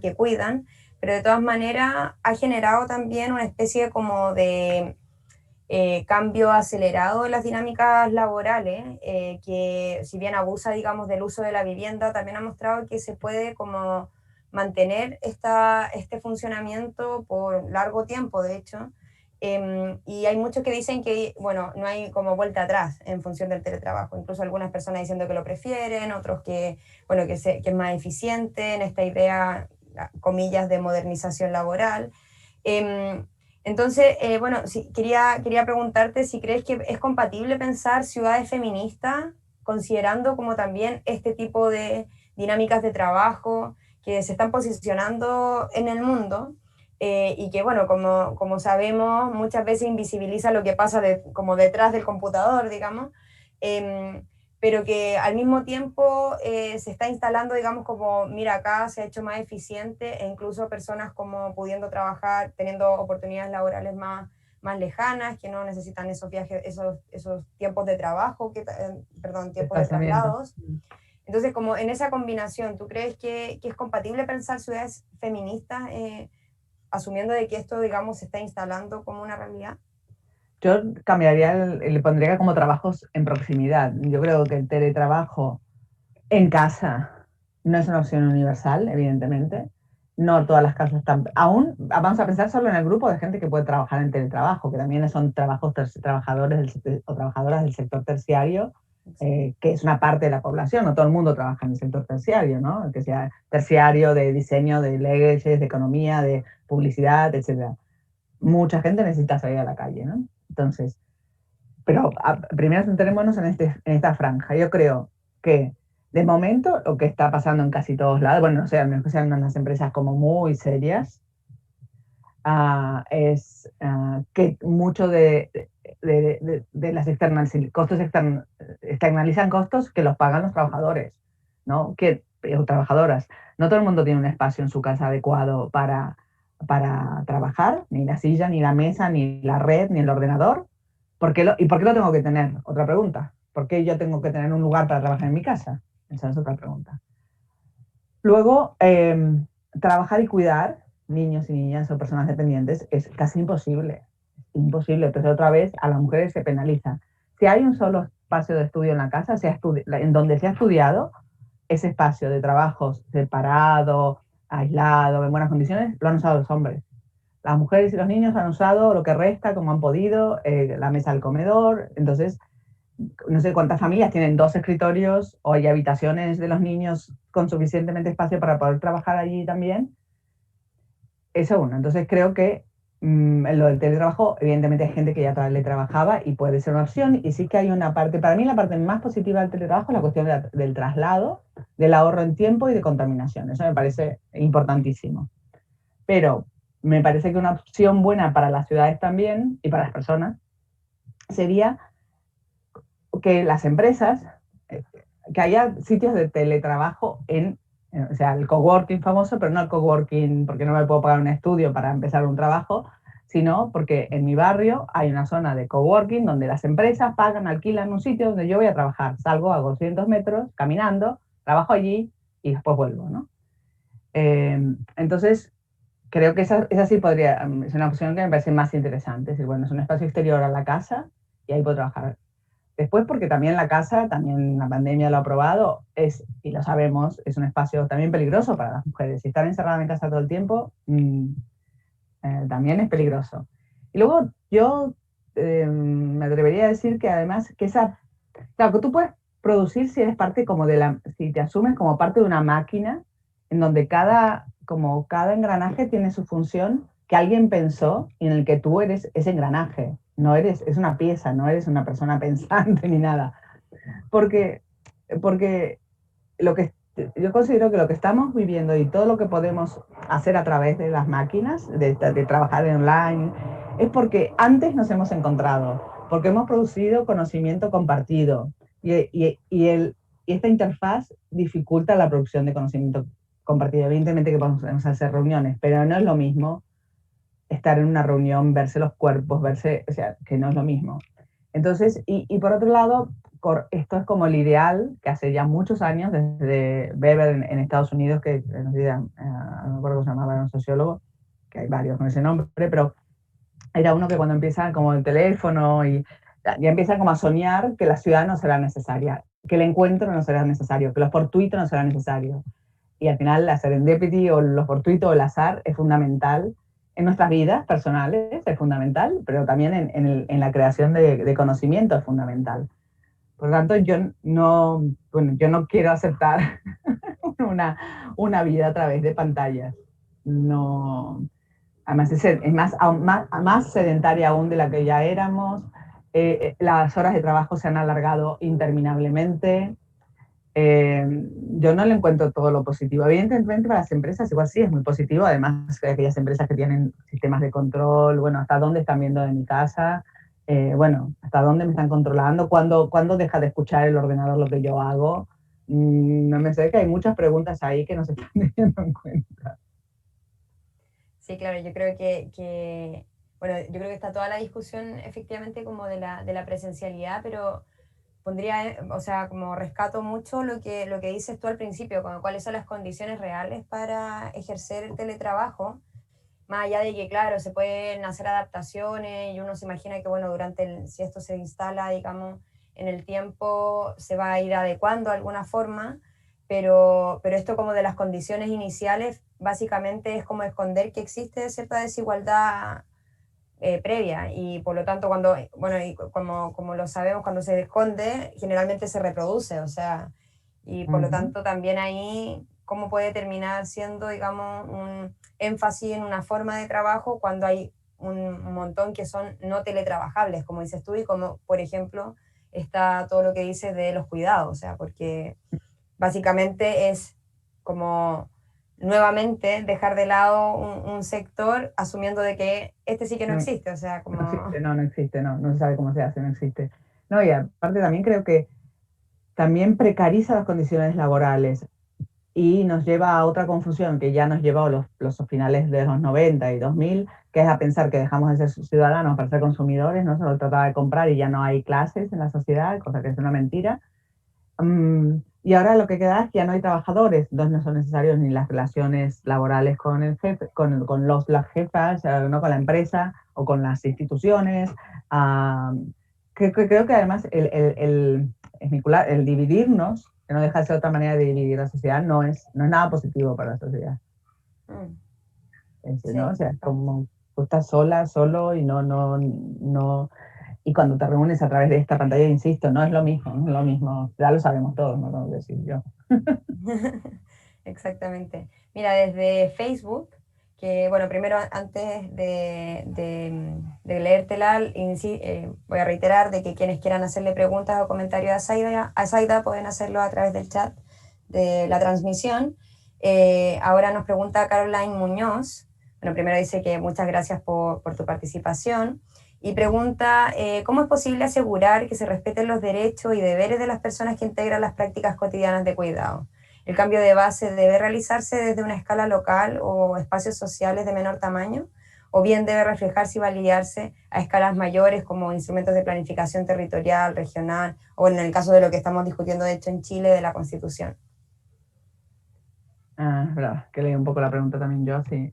que cuidan, pero de todas maneras ha generado también una especie como de cambio acelerado en las dinámicas laborales, que si bien abusa, digamos, del uso de la vivienda, también ha mostrado que se puede como mantener este funcionamiento por largo tiempo, de hecho, Y hay muchos que dicen que, bueno, no hay como vuelta atrás en función del teletrabajo. Incluso algunas personas diciendo que lo prefieren, otros que, bueno, que es más eficiente en esta idea, comillas, de modernización laboral. Em, entonces, bueno, sí, quería preguntarte si crees que es compatible pensar ciudades feministas, considerando como también este tipo de dinámicas de trabajo que se están posicionando en el mundo, y que, bueno, como sabemos, muchas veces invisibiliza lo que pasa como detrás del computador, digamos, eh, pero que al mismo tiempo se está instalando, digamos, como, mira, acá se ha hecho más eficiente, e incluso personas como pudiendo trabajar, teniendo oportunidades laborales más lejanas, que no necesitan esos viajes, esos tiempos de trabajo, perdón, tiempos de Desplazamiento. traslados. Entonces, como en esa combinación, ¿tú crees que es compatible pensar ciudades feministas, asumiendo de que esto, digamos, se está instalando como una realidad? Yo cambiaría, le pondría como trabajos en proximidad. Yo creo que el teletrabajo en casa no es una opción universal, evidentemente. No todas las casas están. Aún vamos a pensar solo en el grupo de gente que puede trabajar en teletrabajo, que también son trabajadores o trabajadoras del sector terciario, que es una parte de la población. No todo el mundo trabaja en el sector terciario, ¿no? Que sea terciario de diseño, de leyes, de economía, de publicidad, etcétera. Mucha gente necesita salir a la calle, ¿no? Entonces, pero primero centrémonos en esta franja. Yo creo que de momento lo que está pasando en casi todos lados, bueno, no sé, al menos que sean unas empresas como muy serias, es que mucho de las costos externalizan costos que los pagan los trabajadores, ¿no? O trabajadoras. No todo el mundo tiene un espacio en su casa adecuado para trabajar, ni la silla, ni la mesa, ni la red, ni el ordenador. ¿Y por qué lo tengo que tener? Otra pregunta. ¿Por qué yo tengo que tener un lugar para trabajar en mi casa? Esa es otra pregunta. Luego, trabajar y cuidar niños y niñas o personas dependientes es casi imposible. Imposible. Entonces, otra vez, a las mujeres se penaliza. Si hay un solo espacio de estudio en la casa, en donde se ha estudiado, ese espacio de trabajo separado, aislado, en buenas condiciones, lo han usado los hombres. Las mujeres y los niños han usado lo que resta, como han podido, la mesa del comedor. Entonces, no sé cuántas familias tienen 2 escritorios o hay habitaciones de los niños con suficientemente espacio para poder trabajar allí también. Eso uno. Entonces creo que lo del teletrabajo, evidentemente hay gente que ya teletrabajaba y puede ser una opción. Y sí que hay una parte, para mí la parte más positiva del teletrabajo es la cuestión del traslado, del ahorro en tiempo y de contaminación. Eso me parece importantísimo. Pero me parece que una opción buena para las ciudades también y para las personas sería que las empresas, que haya sitios de teletrabajo o sea, el coworking famoso, pero no el coworking porque no me puedo pagar un estudio para empezar un trabajo, sino porque en mi barrio hay una zona de coworking donde las empresas pagan, alquilan un sitio donde yo voy a trabajar. Salgo a 200 metros caminando, trabajo allí y después vuelvo, ¿no? Entonces, creo que esa sí es una opción que me parece más interesante. Es decir, bueno, es un espacio exterior a la casa y ahí puedo trabajar. Después, porque también la casa, también la pandemia lo ha probado, y lo sabemos, es un espacio también peligroso para las mujeres. Si están encerradas en casa todo el tiempo, también es peligroso. Y luego yo me atrevería a decir que además, claro, que tú puedes producir si eres parte si te asumes como parte de una máquina en donde como cada engranaje tiene su función que alguien pensó y en el que tú eres ese engranaje. No eres, es una pieza, no eres una persona pensante ni nada. Porque, porque lo que, yo considero que lo que estamos viviendo y todo lo que podemos hacer a través de las máquinas, de trabajar online, es porque antes nos hemos encontrado, porque hemos producido conocimiento compartido y esta interfaz dificulta la producción de conocimiento compartido. Evidentemente que podemos hacer reuniones, pero no es lo mismo estar en una reunión, verse los cuerpos, o sea, que no es lo mismo. Entonces, y por otro lado, esto es como el ideal que hace ya muchos años, desde Weber en Estados Unidos, que nos dirán, no me acuerdo cómo se llamaba, era un sociólogo, que hay varios con ese nombre, pero era uno que cuando empieza como el teléfono y ya empieza como a soñar que la ciudad no será necesaria, que el encuentro no será necesario, que lo fortuito no será necesario. Y al final la serendipity o lo fortuito o el azar es fundamental en nuestras vidas personales es fundamental, pero también en la creación de conocimiento es fundamental. Por lo tanto, yo no quiero aceptar una vida a través de pantallas. No, además es más sedentaria aún de la que ya éramos. Las horas de trabajo se han alargado interminablemente. Yo no le encuentro todo lo positivo. Evidentemente para las empresas igual sí es muy positivo, además de aquellas empresas que tienen sistemas de control, bueno, hasta dónde están viendo de mi casa, bueno, hasta dónde me están controlando, cuándo deja de escuchar el ordenador lo que yo hago. No me sé que hay muchas preguntas ahí que no se están teniendo en cuenta. Sí, claro, yo creo bueno, yo creo que está toda la discusión efectivamente como de la presencialidad, pero pondría, o sea, como rescato mucho lo que dices tú al principio, como cuáles son las condiciones reales para ejercer el teletrabajo, más allá de que, claro, se pueden hacer adaptaciones y uno se imagina que, bueno, si esto se instala, digamos, en el tiempo, se va a ir adecuando de alguna forma, pero esto como de las condiciones iniciales, básicamente es como esconder que existe cierta desigualdad previa y por lo tanto bueno, y como lo sabemos, cuando se esconde, generalmente se reproduce, o sea, y por lo tanto también ahí, ¿cómo puede terminar siendo, digamos, un énfasis en una forma de trabajo cuando hay un montón que son no teletrabajables, como dices tú, y como, por ejemplo, está todo lo que dices de los cuidados, o sea, porque básicamente es como nuevamente dejar de lado un sector asumiendo de que este sí que no No, existe, o sea, no como... existe, no existe, no se sabe cómo se hace, no existe. No, y aparte también creo que también precariza las condiciones laborales y nos lleva a otra confusión que ya nos llevó a los finales de los 90 y 2000, que es a pensar que dejamos de ser ciudadanos para ser consumidores, ¿no? Solo trataba de comprar y ya no hay clases en la sociedad, cosa que es una mentira. Y ahora lo que queda es que ya no hay trabajadores, entonces no son necesarios ni las relaciones laborales con el jefe, las jefas, no con la empresa o con las instituciones. Creo que además el dividirnos, que no deja de ser otra manera de dividir la sociedad, no es nada positivo para la sociedad. ¿No? O Sí. sea, como tú estás sola, solo y no. Y cuando te reúnes a través de esta pantalla, insisto, no es lo mismo, no es lo mismo. Ya lo sabemos todos, no lo voy a decir yo. Exactamente. Mira, desde Facebook, que bueno, primero antes de leértela, voy a reiterar de que quienes quieran hacerle preguntas o comentarios a Zaida pueden hacerlo a través del chat de la transmisión. Ahora nos pregunta Caroline Muñoz. Bueno, primero dice que muchas gracias por tu participación y pregunta cómo es posible asegurar que se respeten los derechos y deberes de las personas que integran las prácticas cotidianas de cuidado. El cambio de base debe realizarse desde una escala local o espacios sociales de menor tamaño, o bien debe reflejarse y validarse a escalas mayores como instrumentos de planificación territorial, regional, o en el caso de lo que estamos discutiendo de hecho en Chile, de la Constitución. Verdad, que leí un poco la pregunta también yo, sí.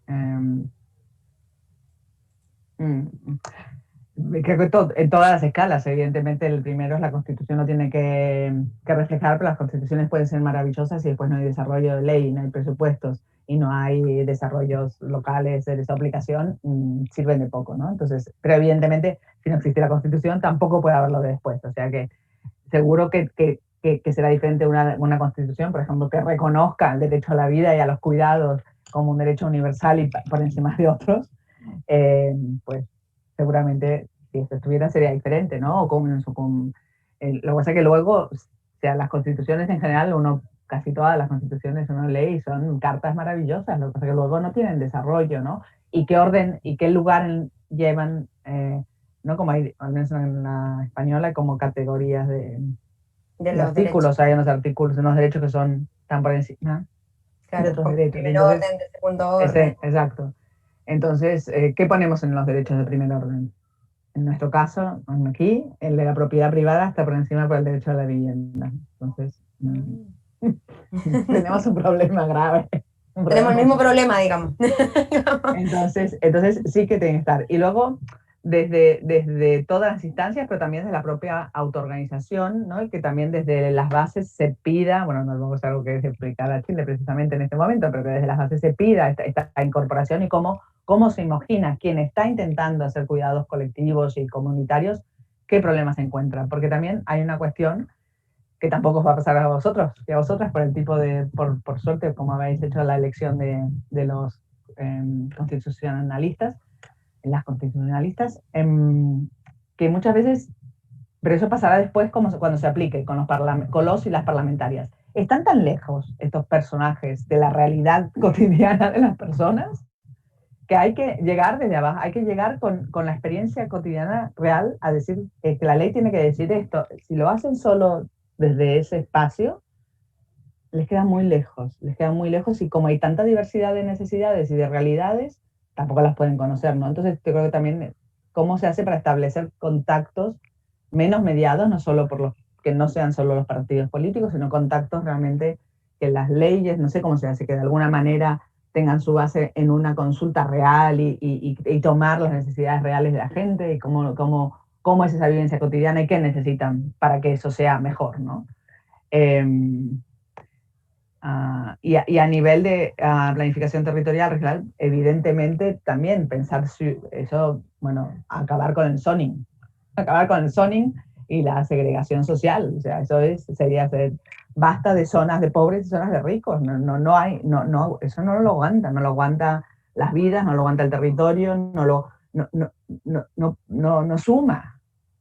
Creo que en todas las escalas, evidentemente el primero es la Constitución, lo tiene que reflejar, pero las constituciones pueden ser maravillosas y después no hay desarrollo de ley, no hay presupuestos y no hay desarrollos locales de su aplicación, sirven de poco, ¿no? Entonces, pero evidentemente si no existe la Constitución tampoco puede haberlo de después, o sea que seguro que será diferente una Constitución, por ejemplo, que reconozca el derecho a la vida y a los cuidados como un derecho universal y por encima de otros, pues seguramente si esto estuviera sería diferente, ¿no? Lo que pasa es que luego, o sea, las constituciones en general, casi todas las constituciones uno lee y son cartas maravillosas, lo que pasa es que luego no tienen desarrollo, ¿no? Y qué orden y qué lugar llevan, ¿no? Como hay, al menos en la española, hay como categorías de los derechos. artículos, hay unos artículos, unos derechos que son tan por encima de Claro, otros derechos. primer Entonces, orden, de segundo orden. exacto. Entonces, ¿qué ponemos en los derechos de primer orden? En nuestro caso, aquí, el de la propiedad privada está por encima por el derecho a la vivienda. Entonces, tenemos un problema grave. Tenemos el mismo problema, digamos. Entonces sí que tiene que estar. Y luego, desde todas las instancias, pero también desde la propia autoorganización, ¿no? Y que también desde las bases se pida, bueno, no es algo que se explicar a Chile precisamente en este momento, pero que desde las bases se pida esta incorporación y cómo cómo se imagina quien está intentando hacer cuidados colectivos y comunitarios, qué problemas se encuentra. Porque también hay una cuestión que tampoco os va a pasar a vosotros y a vosotras por el tipo de, por suerte, como habéis hecho la elección de los constitucionalistas, las constitucionalistas, que muchas veces, pero eso pasará después como cuando se aplique con los y las parlamentarias. Están tan lejos estos personajes de la realidad cotidiana de las personas que hay que llegar desde abajo, hay que llegar con la experiencia cotidiana real a decir que la ley tiene que decir esto. Si lo hacen solo desde ese espacio, les queda muy lejos y como hay tanta diversidad de necesidades y de realidades, tampoco las pueden conocer, ¿no? Entonces yo creo que también cómo se hace para establecer contactos menos mediados, no solo por los que no sean solo los partidos políticos, sino contactos realmente que las leyes, no sé cómo se hace, que de alguna manera tengan su base en una consulta real y tomar las necesidades reales de la gente y cómo es esa vivencia cotidiana y qué necesitan para que eso sea mejor, ¿no? Eh, y a nivel de planificación territorial regional, evidentemente también pensar eso, bueno, acabar con el zoning y la segregación social, o sea, sería hacer, basta de zonas de pobres y zonas de ricos, eso no lo aguanta las vidas, no lo aguanta el territorio, no suma,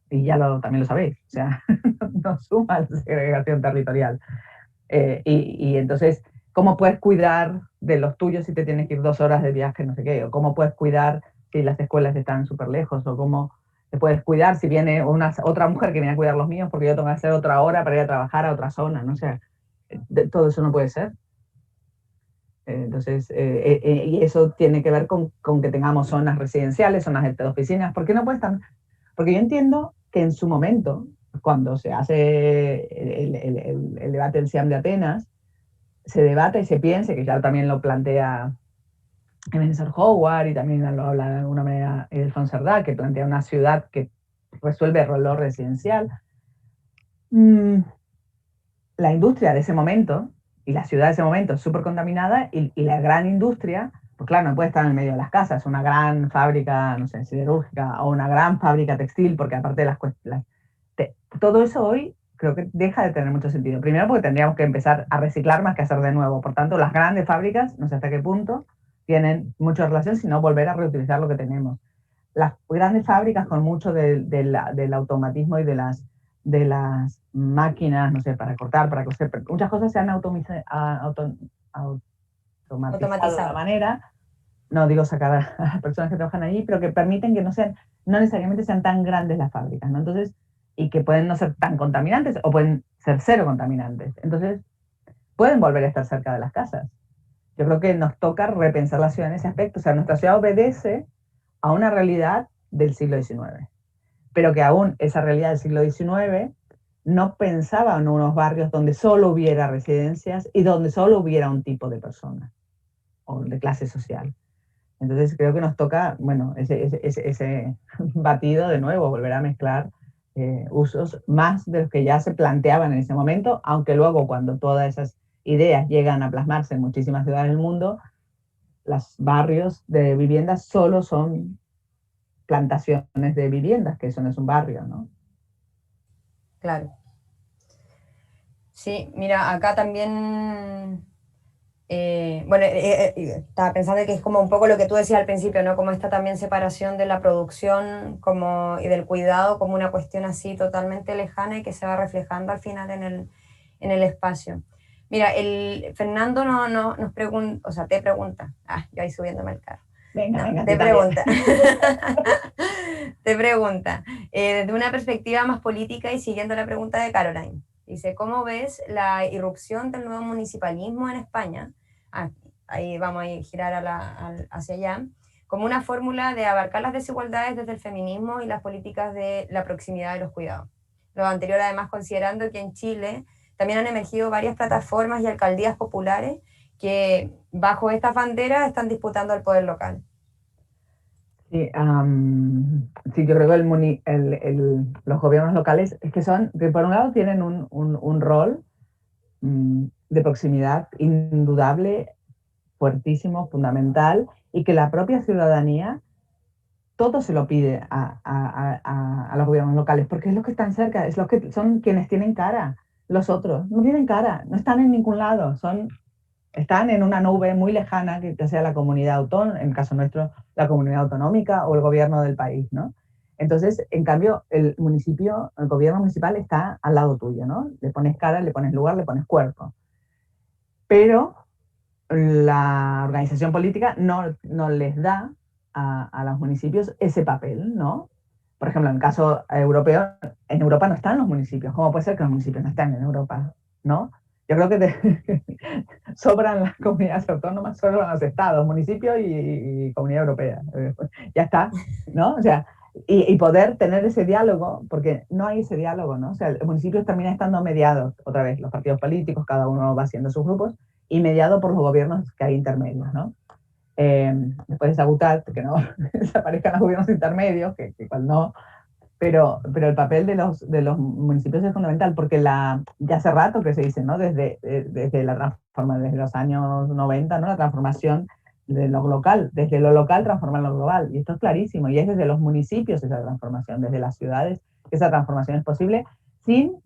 y también lo sabéis, o sea, no suma la segregación territorial. Entonces, ¿cómo puedes cuidar de los tuyos si te tienes que ir 2 horas de viaje, no sé qué? ¿O cómo puedes cuidar si las escuelas están súper lejos? ¿O cómo te puedes cuidar si viene otra mujer que viene a cuidar los míos porque yo tengo que hacer otra hora para ir a trabajar a otra zona? No sé, todo eso no puede ser. Entonces, y eso tiene que ver con que tengamos zonas residenciales, zonas de oficinas. ¿Por qué no puede estar? Porque yo entiendo que en su momento, cuando se hace el debate del CIAM de Atenas, se debate y se piense, que ya también lo plantea Ebenezer Howard y también lo habla de alguna manera Ildefonso Cerdá, que plantea una ciudad que resuelve lo residencial. La industria de ese momento y la ciudad de ese momento es súper contaminada y la gran industria, pues claro, no puede estar en el medio de las casas, una gran fábrica, no sé, siderúrgica o una gran fábrica textil, porque aparte de todo eso hoy creo que deja de tener mucho sentido. Primero porque tendríamos que empezar a reciclar más que hacer de nuevo. Por tanto, las grandes fábricas, no sé hasta qué punto, tienen mucha relación, sino volver a reutilizar lo que tenemos. Las grandes fábricas con mucho del automatismo y de las máquinas, no sé, para cortar, para coser, muchas cosas se han automatizado de una manera, no digo sacar a las personas que trabajan allí, pero que permiten que no necesariamente sean tan grandes las fábricas, ¿no? Entonces, y que pueden no ser tan contaminantes o pueden ser cero contaminantes. Entonces, pueden volver a estar cerca de las casas. Yo creo que nos toca repensar la ciudad en ese aspecto. O sea, nuestra ciudad obedece a una realidad del siglo XIX, pero que aún esa realidad del siglo XIX no pensaba en unos barrios donde solo hubiera residencias y donde solo hubiera un tipo de persona o de clase social. Entonces creo que nos toca, bueno, ese batido de nuevo, volver a mezclar usos más de los que ya se planteaban en ese momento, aunque luego cuando todas esas ideas llegan a plasmarse en muchísimas ciudades del mundo, los barrios de viviendas solo son plantaciones de viviendas, que eso no es un barrio, ¿no? Claro. Sí, mira, acá también, bueno, estaba pensando que es como un poco lo que tú decías al principio, ¿no? Como esta también separación de la producción y del cuidado como una cuestión así totalmente lejana y que se va reflejando al final en el espacio. Mira, Fernando nos pregunta, o sea, te pregunta, yo ahí subiéndome al carro. Venga, te pregunta. Te pregunta, desde una perspectiva más política y siguiendo la pregunta de Caroline. Dice, ¿cómo ves la irrupción del nuevo municipalismo en España? Ahí vamos a girar hacia allá, como una fórmula de abarcar las desigualdades desde el feminismo y las políticas de la proximidad de los cuidados. Lo anterior además considerando que en Chile también han emergido varias plataformas y alcaldías populares que bajo estas banderas están disputando el poder local. Sí, sí, yo creo que los gobiernos locales es que por un lado tienen un rol de proximidad indudable, fuertísimo, fundamental, y que la propia ciudadanía todo se lo pide a los gobiernos locales, porque es los que están cerca, es los que son quienes tienen cara. Los otros no tienen cara, no están en ningún lado, están en una nube muy lejana, que sea la comunidad autónoma, en el caso nuestro, la comunidad autonómica o el gobierno del país, ¿no? Entonces, en cambio, el gobierno municipal está al lado tuyo, ¿no? Le pones cara, le pones lugar, le pones cuerpo. Pero la organización política no les da a los municipios ese papel, ¿no? Por ejemplo, en el caso europeo, en Europa no están los municipios. ¿Cómo puede ser que los municipios no estén en Europa? ¿No? Yo creo que sobran las comunidades autónomas, sobran los estados, municipios y comunidad europea. Ya está, ¿no? O sea, y poder tener ese diálogo, porque no hay ese diálogo, ¿no? O sea, los municipios terminan estando mediados, otra vez, los partidos políticos, cada uno va haciendo sus grupos, y mediado por los gobiernos que hay intermedios, ¿no? Después de Sabutat, que no desaparezcan los gobiernos intermedios, que igual no, pero el papel de los municipios es fundamental, porque ya hace rato que se dice, ¿no? Desde los años 90, ¿no? La transformación de lo local, desde lo local transformar lo global, y esto es clarísimo, y es desde los municipios esa transformación, desde las ciudades, esa transformación es posible, sin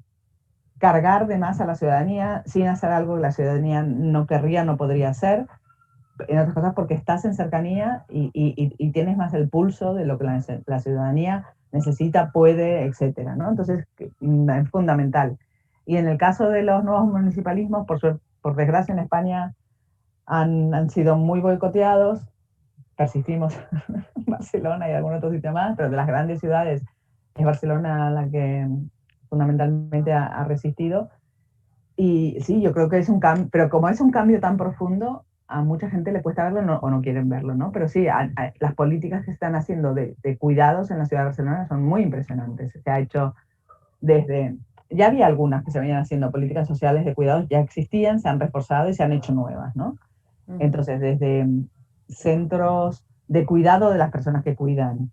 cargar de más a la ciudadanía, sin hacer algo que la ciudadanía no querría, no podría hacer, en otras cosas porque estás en cercanía y tienes más el pulso de lo que la ciudadanía necesita, puede, etcétera, ¿no? Entonces, es fundamental. Y en el caso de los nuevos municipalismos, por desgracia en España han sido muy boicoteados, persistimos en Barcelona y algún otro sitio más, pero de las grandes ciudades es Barcelona la que fundamentalmente ha resistido. Y sí, yo creo que es un cambio, pero como es un cambio tan profundo, a mucha gente le cuesta verlo o no quieren verlo, ¿no? Pero sí, las políticas que están haciendo de cuidados en la ciudad de Barcelona son muy impresionantes. Se ha hecho ya había algunas que se venían haciendo, políticas sociales de cuidados ya existían, se han reforzado y se han hecho nuevas, ¿no? Entonces, desde centros de cuidado de las personas que cuidan,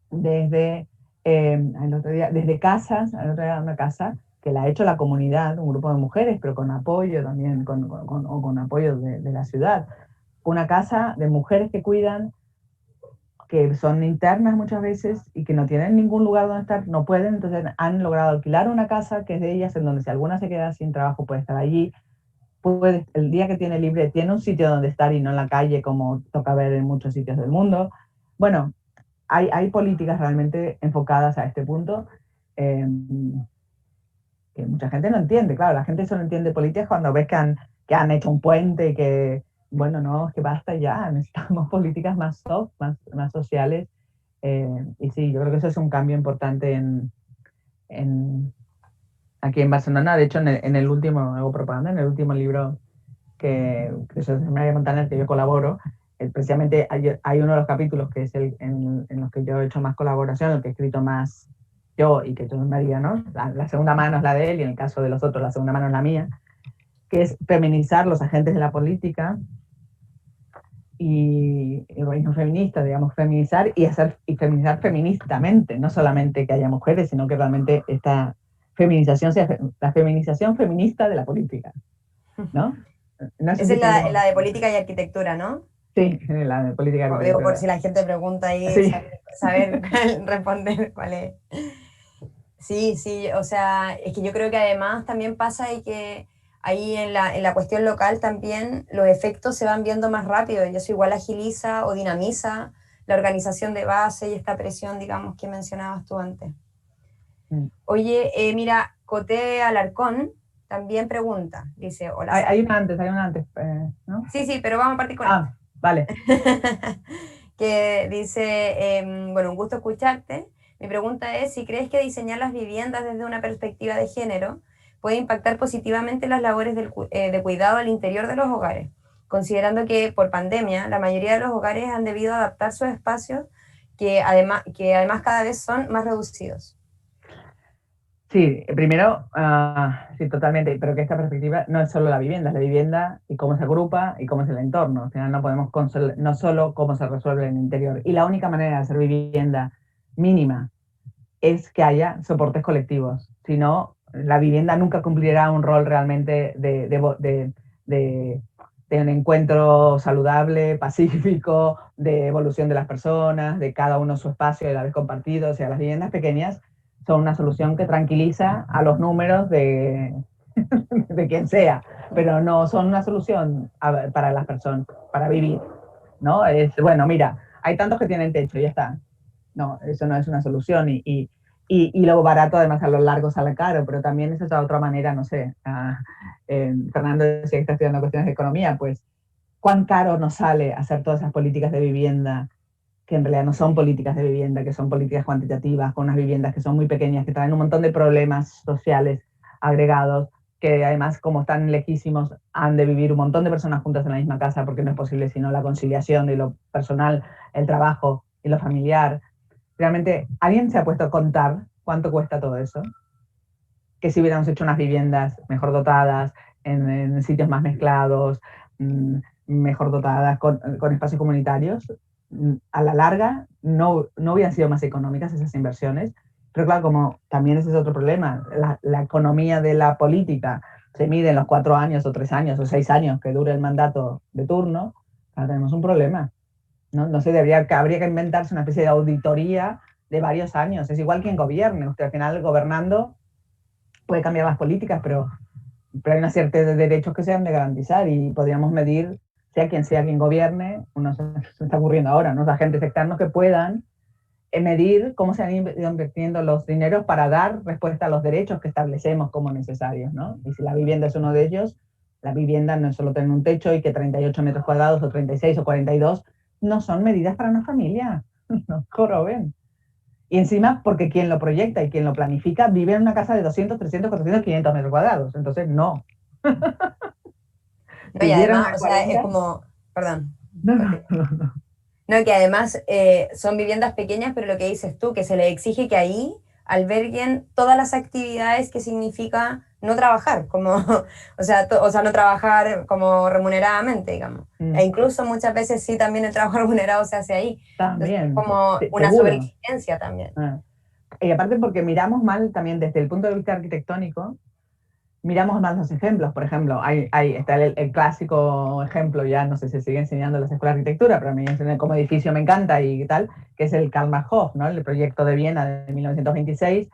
desde casas, el otro día una casa que la ha hecho la comunidad, un grupo de mujeres, pero con apoyo también, con apoyo de la ciudad. Una casa de mujeres que cuidan, que son internas muchas veces y que no tienen ningún lugar donde estar, no pueden, entonces han logrado alquilar una casa que es de ellas, en donde si alguna se queda sin trabajo puede estar allí, el día que tiene libre tiene un sitio donde estar y no en la calle como toca ver en muchos sitios del mundo. Bueno, hay políticas realmente enfocadas a este punto que mucha gente no entiende. Claro, la gente solo entiende políticas cuando ves que han hecho un puente y que, bueno, no, es que basta ya, necesitamos políticas más soft, más sociales. Y sí, yo creo que eso es un cambio importante aquí en Barcelona. De hecho, en el último, hago propaganda, en el último libro que es de María Montaner, que yo colaboro, precisamente hay uno de los capítulos que es en los que yo he hecho más colaboración, el que he escrito más yo y que yo María, ¿no? La segunda mano es la de él y en el caso de los otros la segunda mano es la mía, que es feminizar los agentes de la política y no feminista, digamos, feminizar y feminizar feministamente, no solamente que haya mujeres, sino que realmente esta feminización sea la feminización feminista de la política, ¿no? No sé Esa si es tengo... la de política y arquitectura, ¿no? Sí, la de política y Digo, por arquitectura. si la gente pregunta ahí, Sí. saber responder cuál es. Sí, sí, o sea, es que yo creo que además también pasa y que ahí en la cuestión local también los efectos se van viendo más rápido y eso igual agiliza o dinamiza la organización de base y esta presión, digamos, que mencionabas tú antes. Oye, mira, Coté Alarcón también pregunta, dice, hola. Hay una antes, ¿no? Sí, sí, pero vamos a partir con Ah, vale. que dice, bueno, un gusto escucharte. Mi pregunta es si crees que diseñar las viviendas desde una perspectiva de género puede impactar positivamente las labores de cuidado al interior de los hogares, considerando que por pandemia la mayoría de los hogares han debido adaptar sus espacios que además cada vez son más reducidos. Sí, primero, sí, totalmente, pero que esta perspectiva no es solo la vivienda y cómo se agrupa y cómo es el entorno. Al final no podemos no solo cómo se resuelve en el interior. Y la única manera de hacer vivienda mínima es que haya soportes colectivos. Si no, la vivienda nunca cumplirá un rol realmente de de un encuentro saludable, pacífico, de evolución de las personas, de cada uno su espacio y a la vez compartido. O sea, las viviendas pequeñas son una solución que tranquiliza a los números de quien sea, pero no son una solución para las personas, para vivir, ¿no? Es, bueno, mira, hay tantos que tienen techo, ya está. No, eso no es una solución y lo barato además a lo largo sale caro, pero también esa es otra manera, no sé, Fernando decía que está estudiando cuestiones de economía, pues cuán caro nos sale hacer todas esas políticas de vivienda, que en realidad no son políticas de vivienda, que son políticas cuantitativas, con unas viviendas que son muy pequeñas, que traen un montón de problemas sociales agregados, que además como están lejísimos han de vivir un montón de personas juntas en la misma casa porque no es posible sino la conciliación de lo personal, el trabajo y lo familiar. Realmente, ¿alguien se ha puesto a contar cuánto cuesta todo eso? Que si hubiéramos hecho unas viviendas mejor dotadas, en sitios más mezclados, mejor dotadas, con espacios comunitarios, a la larga no hubieran sido más económicas esas inversiones. Pero claro, como también ese es otro problema, la economía de la política se mide en los 4 años o 3 años o 6 años que dure el mandato de turno, ahora tenemos un problema. ¿No? No sé, habría que inventarse una especie de auditoría de varios años. Es igual quien gobierne. Usted al final gobernando puede cambiar las políticas, pero hay una serie de derechos que se han de garantizar y podríamos medir, sea quien gobierne, se está ocurriendo ahora, ¿no? Los agentes externos que puedan medir cómo se han ido invirtiendo los dineros para dar respuesta a los derechos que establecemos como necesarios, ¿no? Y si la vivienda es uno de ellos, la vivienda no es solo tener un techo y que 38 metros cuadrados o 36 o 42 no son medidas para una familia, no joroben. Y encima, porque quien lo proyecta y quien lo planifica vive en una casa de 200, 300, 400, 500 metros cuadrados. Entonces, no. No, y Pidieron además, una o sea, es 40. como, perdón. No, no, no, no. No, que además son viviendas pequeñas, pero lo que dices tú, que se le exige que ahí alberguen todas las actividades que significa no trabajar, como, o sea, no trabajar como remuneradamente, digamos. E incluso muchas veces sí también el trabajo remunerado se hace ahí. Entonces, es También, como una seguro. sobreexigencia también. Y aparte porque miramos mal también desde el punto de vista arquitectónico, miramos mal los ejemplos. Por ejemplo, está el clásico ejemplo, ya no sé si se sigue enseñando en las escuelas de arquitectura, pero a mí como edificio me encanta y tal, que es el Karl-Marx-Hof, ¿no? El proyecto de Viena de 1926,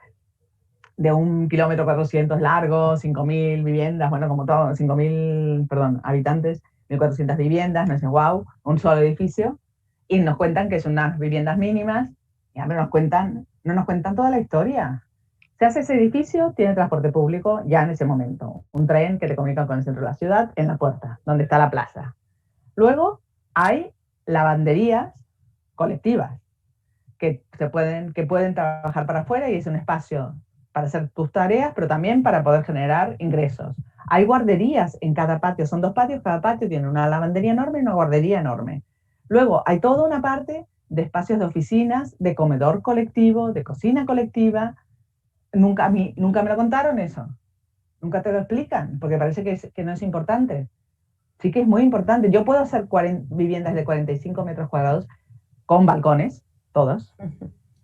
de 1,4 kilómetros largo, 5.000 viviendas, bueno, como todo, 5.000, perdón, habitantes, 1.400 viviendas, nos dicen, wow, un solo edificio, y nos cuentan que son unas viviendas mínimas, y no nos cuentan toda la historia. Se hace ese edificio, tiene transporte público ya en ese momento, un tren que te comunica con el centro de la ciudad en la puerta, donde está la plaza. Luego hay lavanderías colectivas que pueden trabajar para afuera y es un espacio para hacer tus tareas, pero también para poder generar ingresos. Hay guarderías en cada patio, son 2 patios, cada patio tiene una lavandería enorme y una guardería enorme. Luego hay toda una parte de espacios de oficinas, de comedor colectivo, de cocina colectiva. Nunca me lo contaron eso, nunca te lo explican, porque parece que no es importante. Sí que es muy importante. Yo puedo hacer viviendas de 45 metros cuadrados con balcones, todos,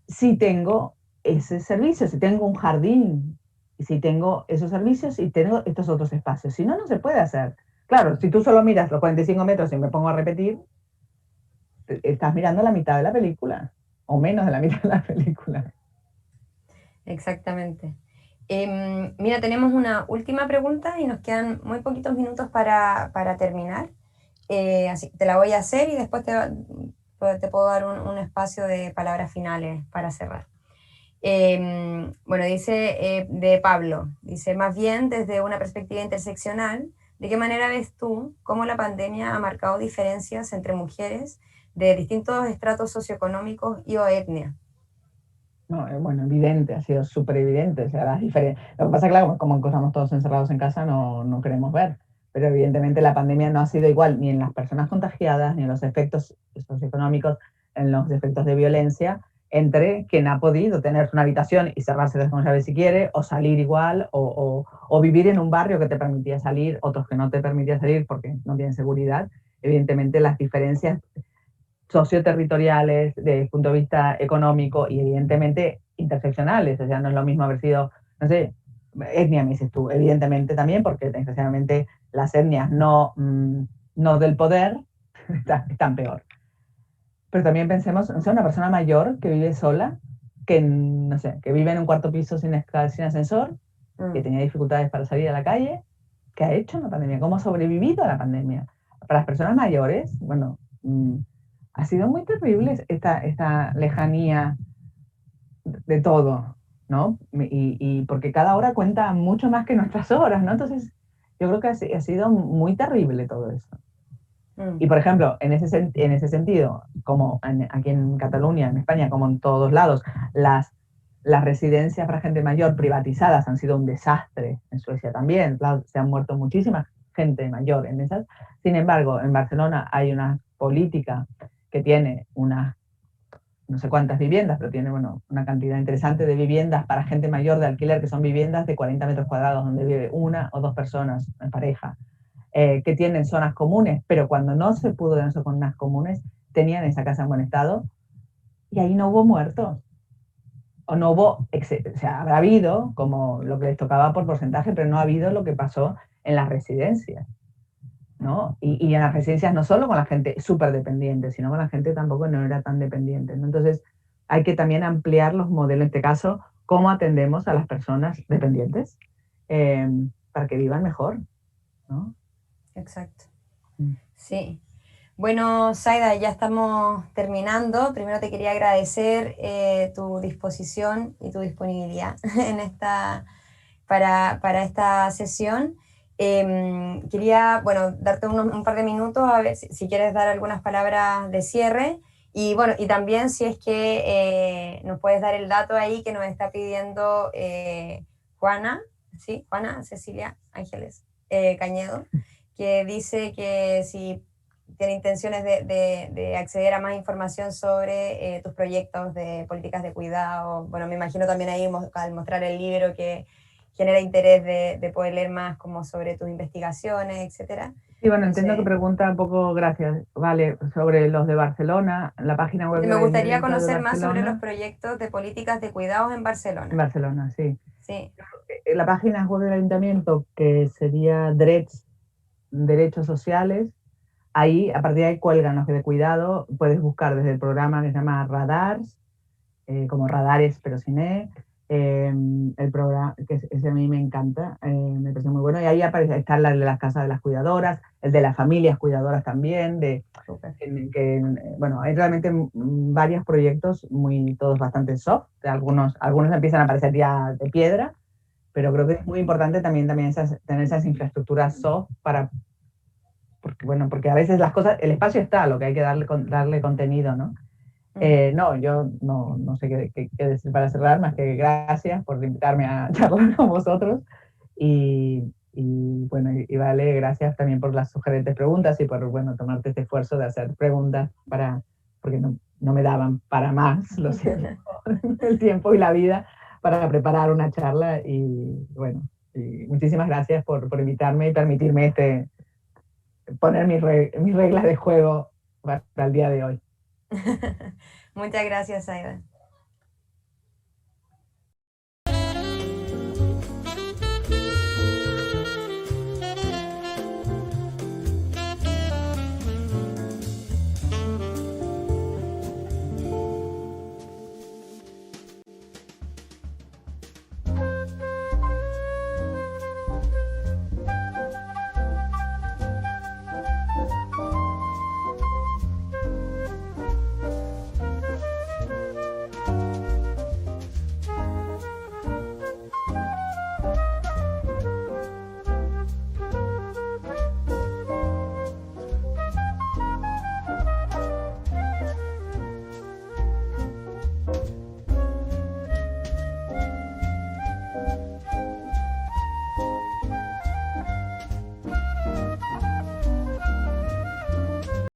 si tengo ese servicio, si tengo un jardín, si tengo esos servicios y tengo estos otros espacios. Si no, no se puede hacer. Claro, si tú solo miras los 45 metros y me pongo a repetir, estás mirando la mitad de la película, o menos de la mitad de la película. Exactamente. Mira, tenemos una última pregunta y nos quedan muy poquitos minutos para terminar. Así que te la voy a hacer y después te puedo dar un espacio de palabras finales para cerrar. Bueno, dice de Pablo, dice, más bien desde una perspectiva interseccional, ¿de qué manera ves tú cómo la pandemia ha marcado diferencias entre mujeres de distintos estratos socioeconómicos y o etnia? No, bueno, evidente, ha sido súper evidente. O sea, las diferencias. Lo que pasa es que, claro, como estamos todos encerrados en casa, no queremos ver. Pero evidentemente la pandemia no ha sido igual ni en las personas contagiadas, ni en los efectos socioeconómicos, en los efectos de violencia, entre quien ha podido tener una habitación y cerrarse con llave si quiere, o salir igual, o vivir en un barrio que te permitía salir, otros que no te permitía salir porque no tienen seguridad. Evidentemente las diferencias socioterritoriales, desde el punto de vista económico y evidentemente interseccionales. O sea, no es lo mismo haber sido, no sé, etnia, me dices tú, evidentemente también, porque desgraciadamente las etnias no no del poder, están peor. Pero también pensemos, no sé, una persona mayor que vive sola, que, no sé, que vive en un cuarto piso sin ascensor, que tenía dificultades para salir a la calle, ¿qué ha hecho en la pandemia? ¿Cómo ha sobrevivido a la pandemia? Para las personas mayores, bueno, ha sido muy terrible esta lejanía de todo, ¿no? Y porque cada hora cuenta mucho más que nuestras horas, ¿no? Entonces, yo creo que ha sido muy terrible todo eso. Y, por ejemplo, en ese sentido, como aquí en Cataluña, en España, como en todos lados, las residencias para gente mayor privatizadas han sido un desastre. En Suecia también, claro, se han muerto muchísima gente mayor en esas. Sin embargo, en Barcelona hay una política que tiene unas no sé cuántas viviendas, pero tiene bueno, una cantidad interesante de viviendas para gente mayor de alquiler, que son viviendas de 40 metros cuadrados, donde vive una o dos personas en pareja, que tienen zonas comunes, pero cuando no se pudo de eso con zonas comunes, tenían esa casa en buen estado y ahí no hubo muertos. O no hubo, o sea, habrá habido como lo que les tocaba por porcentaje, pero no ha habido lo que pasó en las residencias, ¿no? Y en las residencias no solo con la gente súper dependiente, sino con la gente tampoco no era tan dependiente, ¿no? Entonces hay que también ampliar los modelos, en este caso, cómo atendemos a las personas dependientes para que vivan mejor, ¿no? Exacto. Sí. Bueno, Zaida, ya estamos terminando. Primero te quería agradecer tu disposición y tu disponibilidad para esta sesión. Quería, bueno, darte un par de minutos a ver si quieres dar algunas palabras de cierre y, bueno, y también si es que nos puedes dar el dato ahí que nos está pidiendo Juana, ¿sí? Juana Cecilia Ángeles Cañedo, que dice que si tiene intenciones de acceder a más información sobre tus proyectos de políticas de cuidado. Bueno, me imagino también ahí al mostrar el libro que genera interés de poder leer más como sobre tus investigaciones, etcétera. Sí, bueno, entiendo que pregunta un poco, gracias, vale, sobre los de Barcelona, la página web me gustaría de conocer más sobre los Barcelona. proyectos de políticas de cuidados en Barcelona. En Barcelona, sí. Sí. La página web del ayuntamiento, que sería Derechos Sociales, ahí, a partir de ahí cuelgan los de cuidado, puedes buscar desde el programa que se llama Radars, como Radares pero sin el programa, que ese a mí me encanta, me parece muy bueno, y ahí aparece, está el de las casas de las cuidadoras, el de las familias cuidadoras también, bueno, hay realmente varios proyectos, todos bastante soft, algunos empiezan a aparecer ya de piedra, pero creo que es muy importante también tener esas infraestructuras soft porque a veces las cosas, el espacio está, lo que hay que darle contenido, ¿no? No, yo no sé qué decir para cerrar, más que gracias por invitarme a charlar con vosotros y bueno, y Vale, gracias también por las sugerentes preguntas y por, bueno, tomarte este esfuerzo de hacer preguntas porque no me daban para más, lo siento, el tiempo y la vida para preparar una charla y bueno, y muchísimas gracias por invitarme y permitirme poner mis reglas de juego para el día de hoy. Muchas gracias, Aida.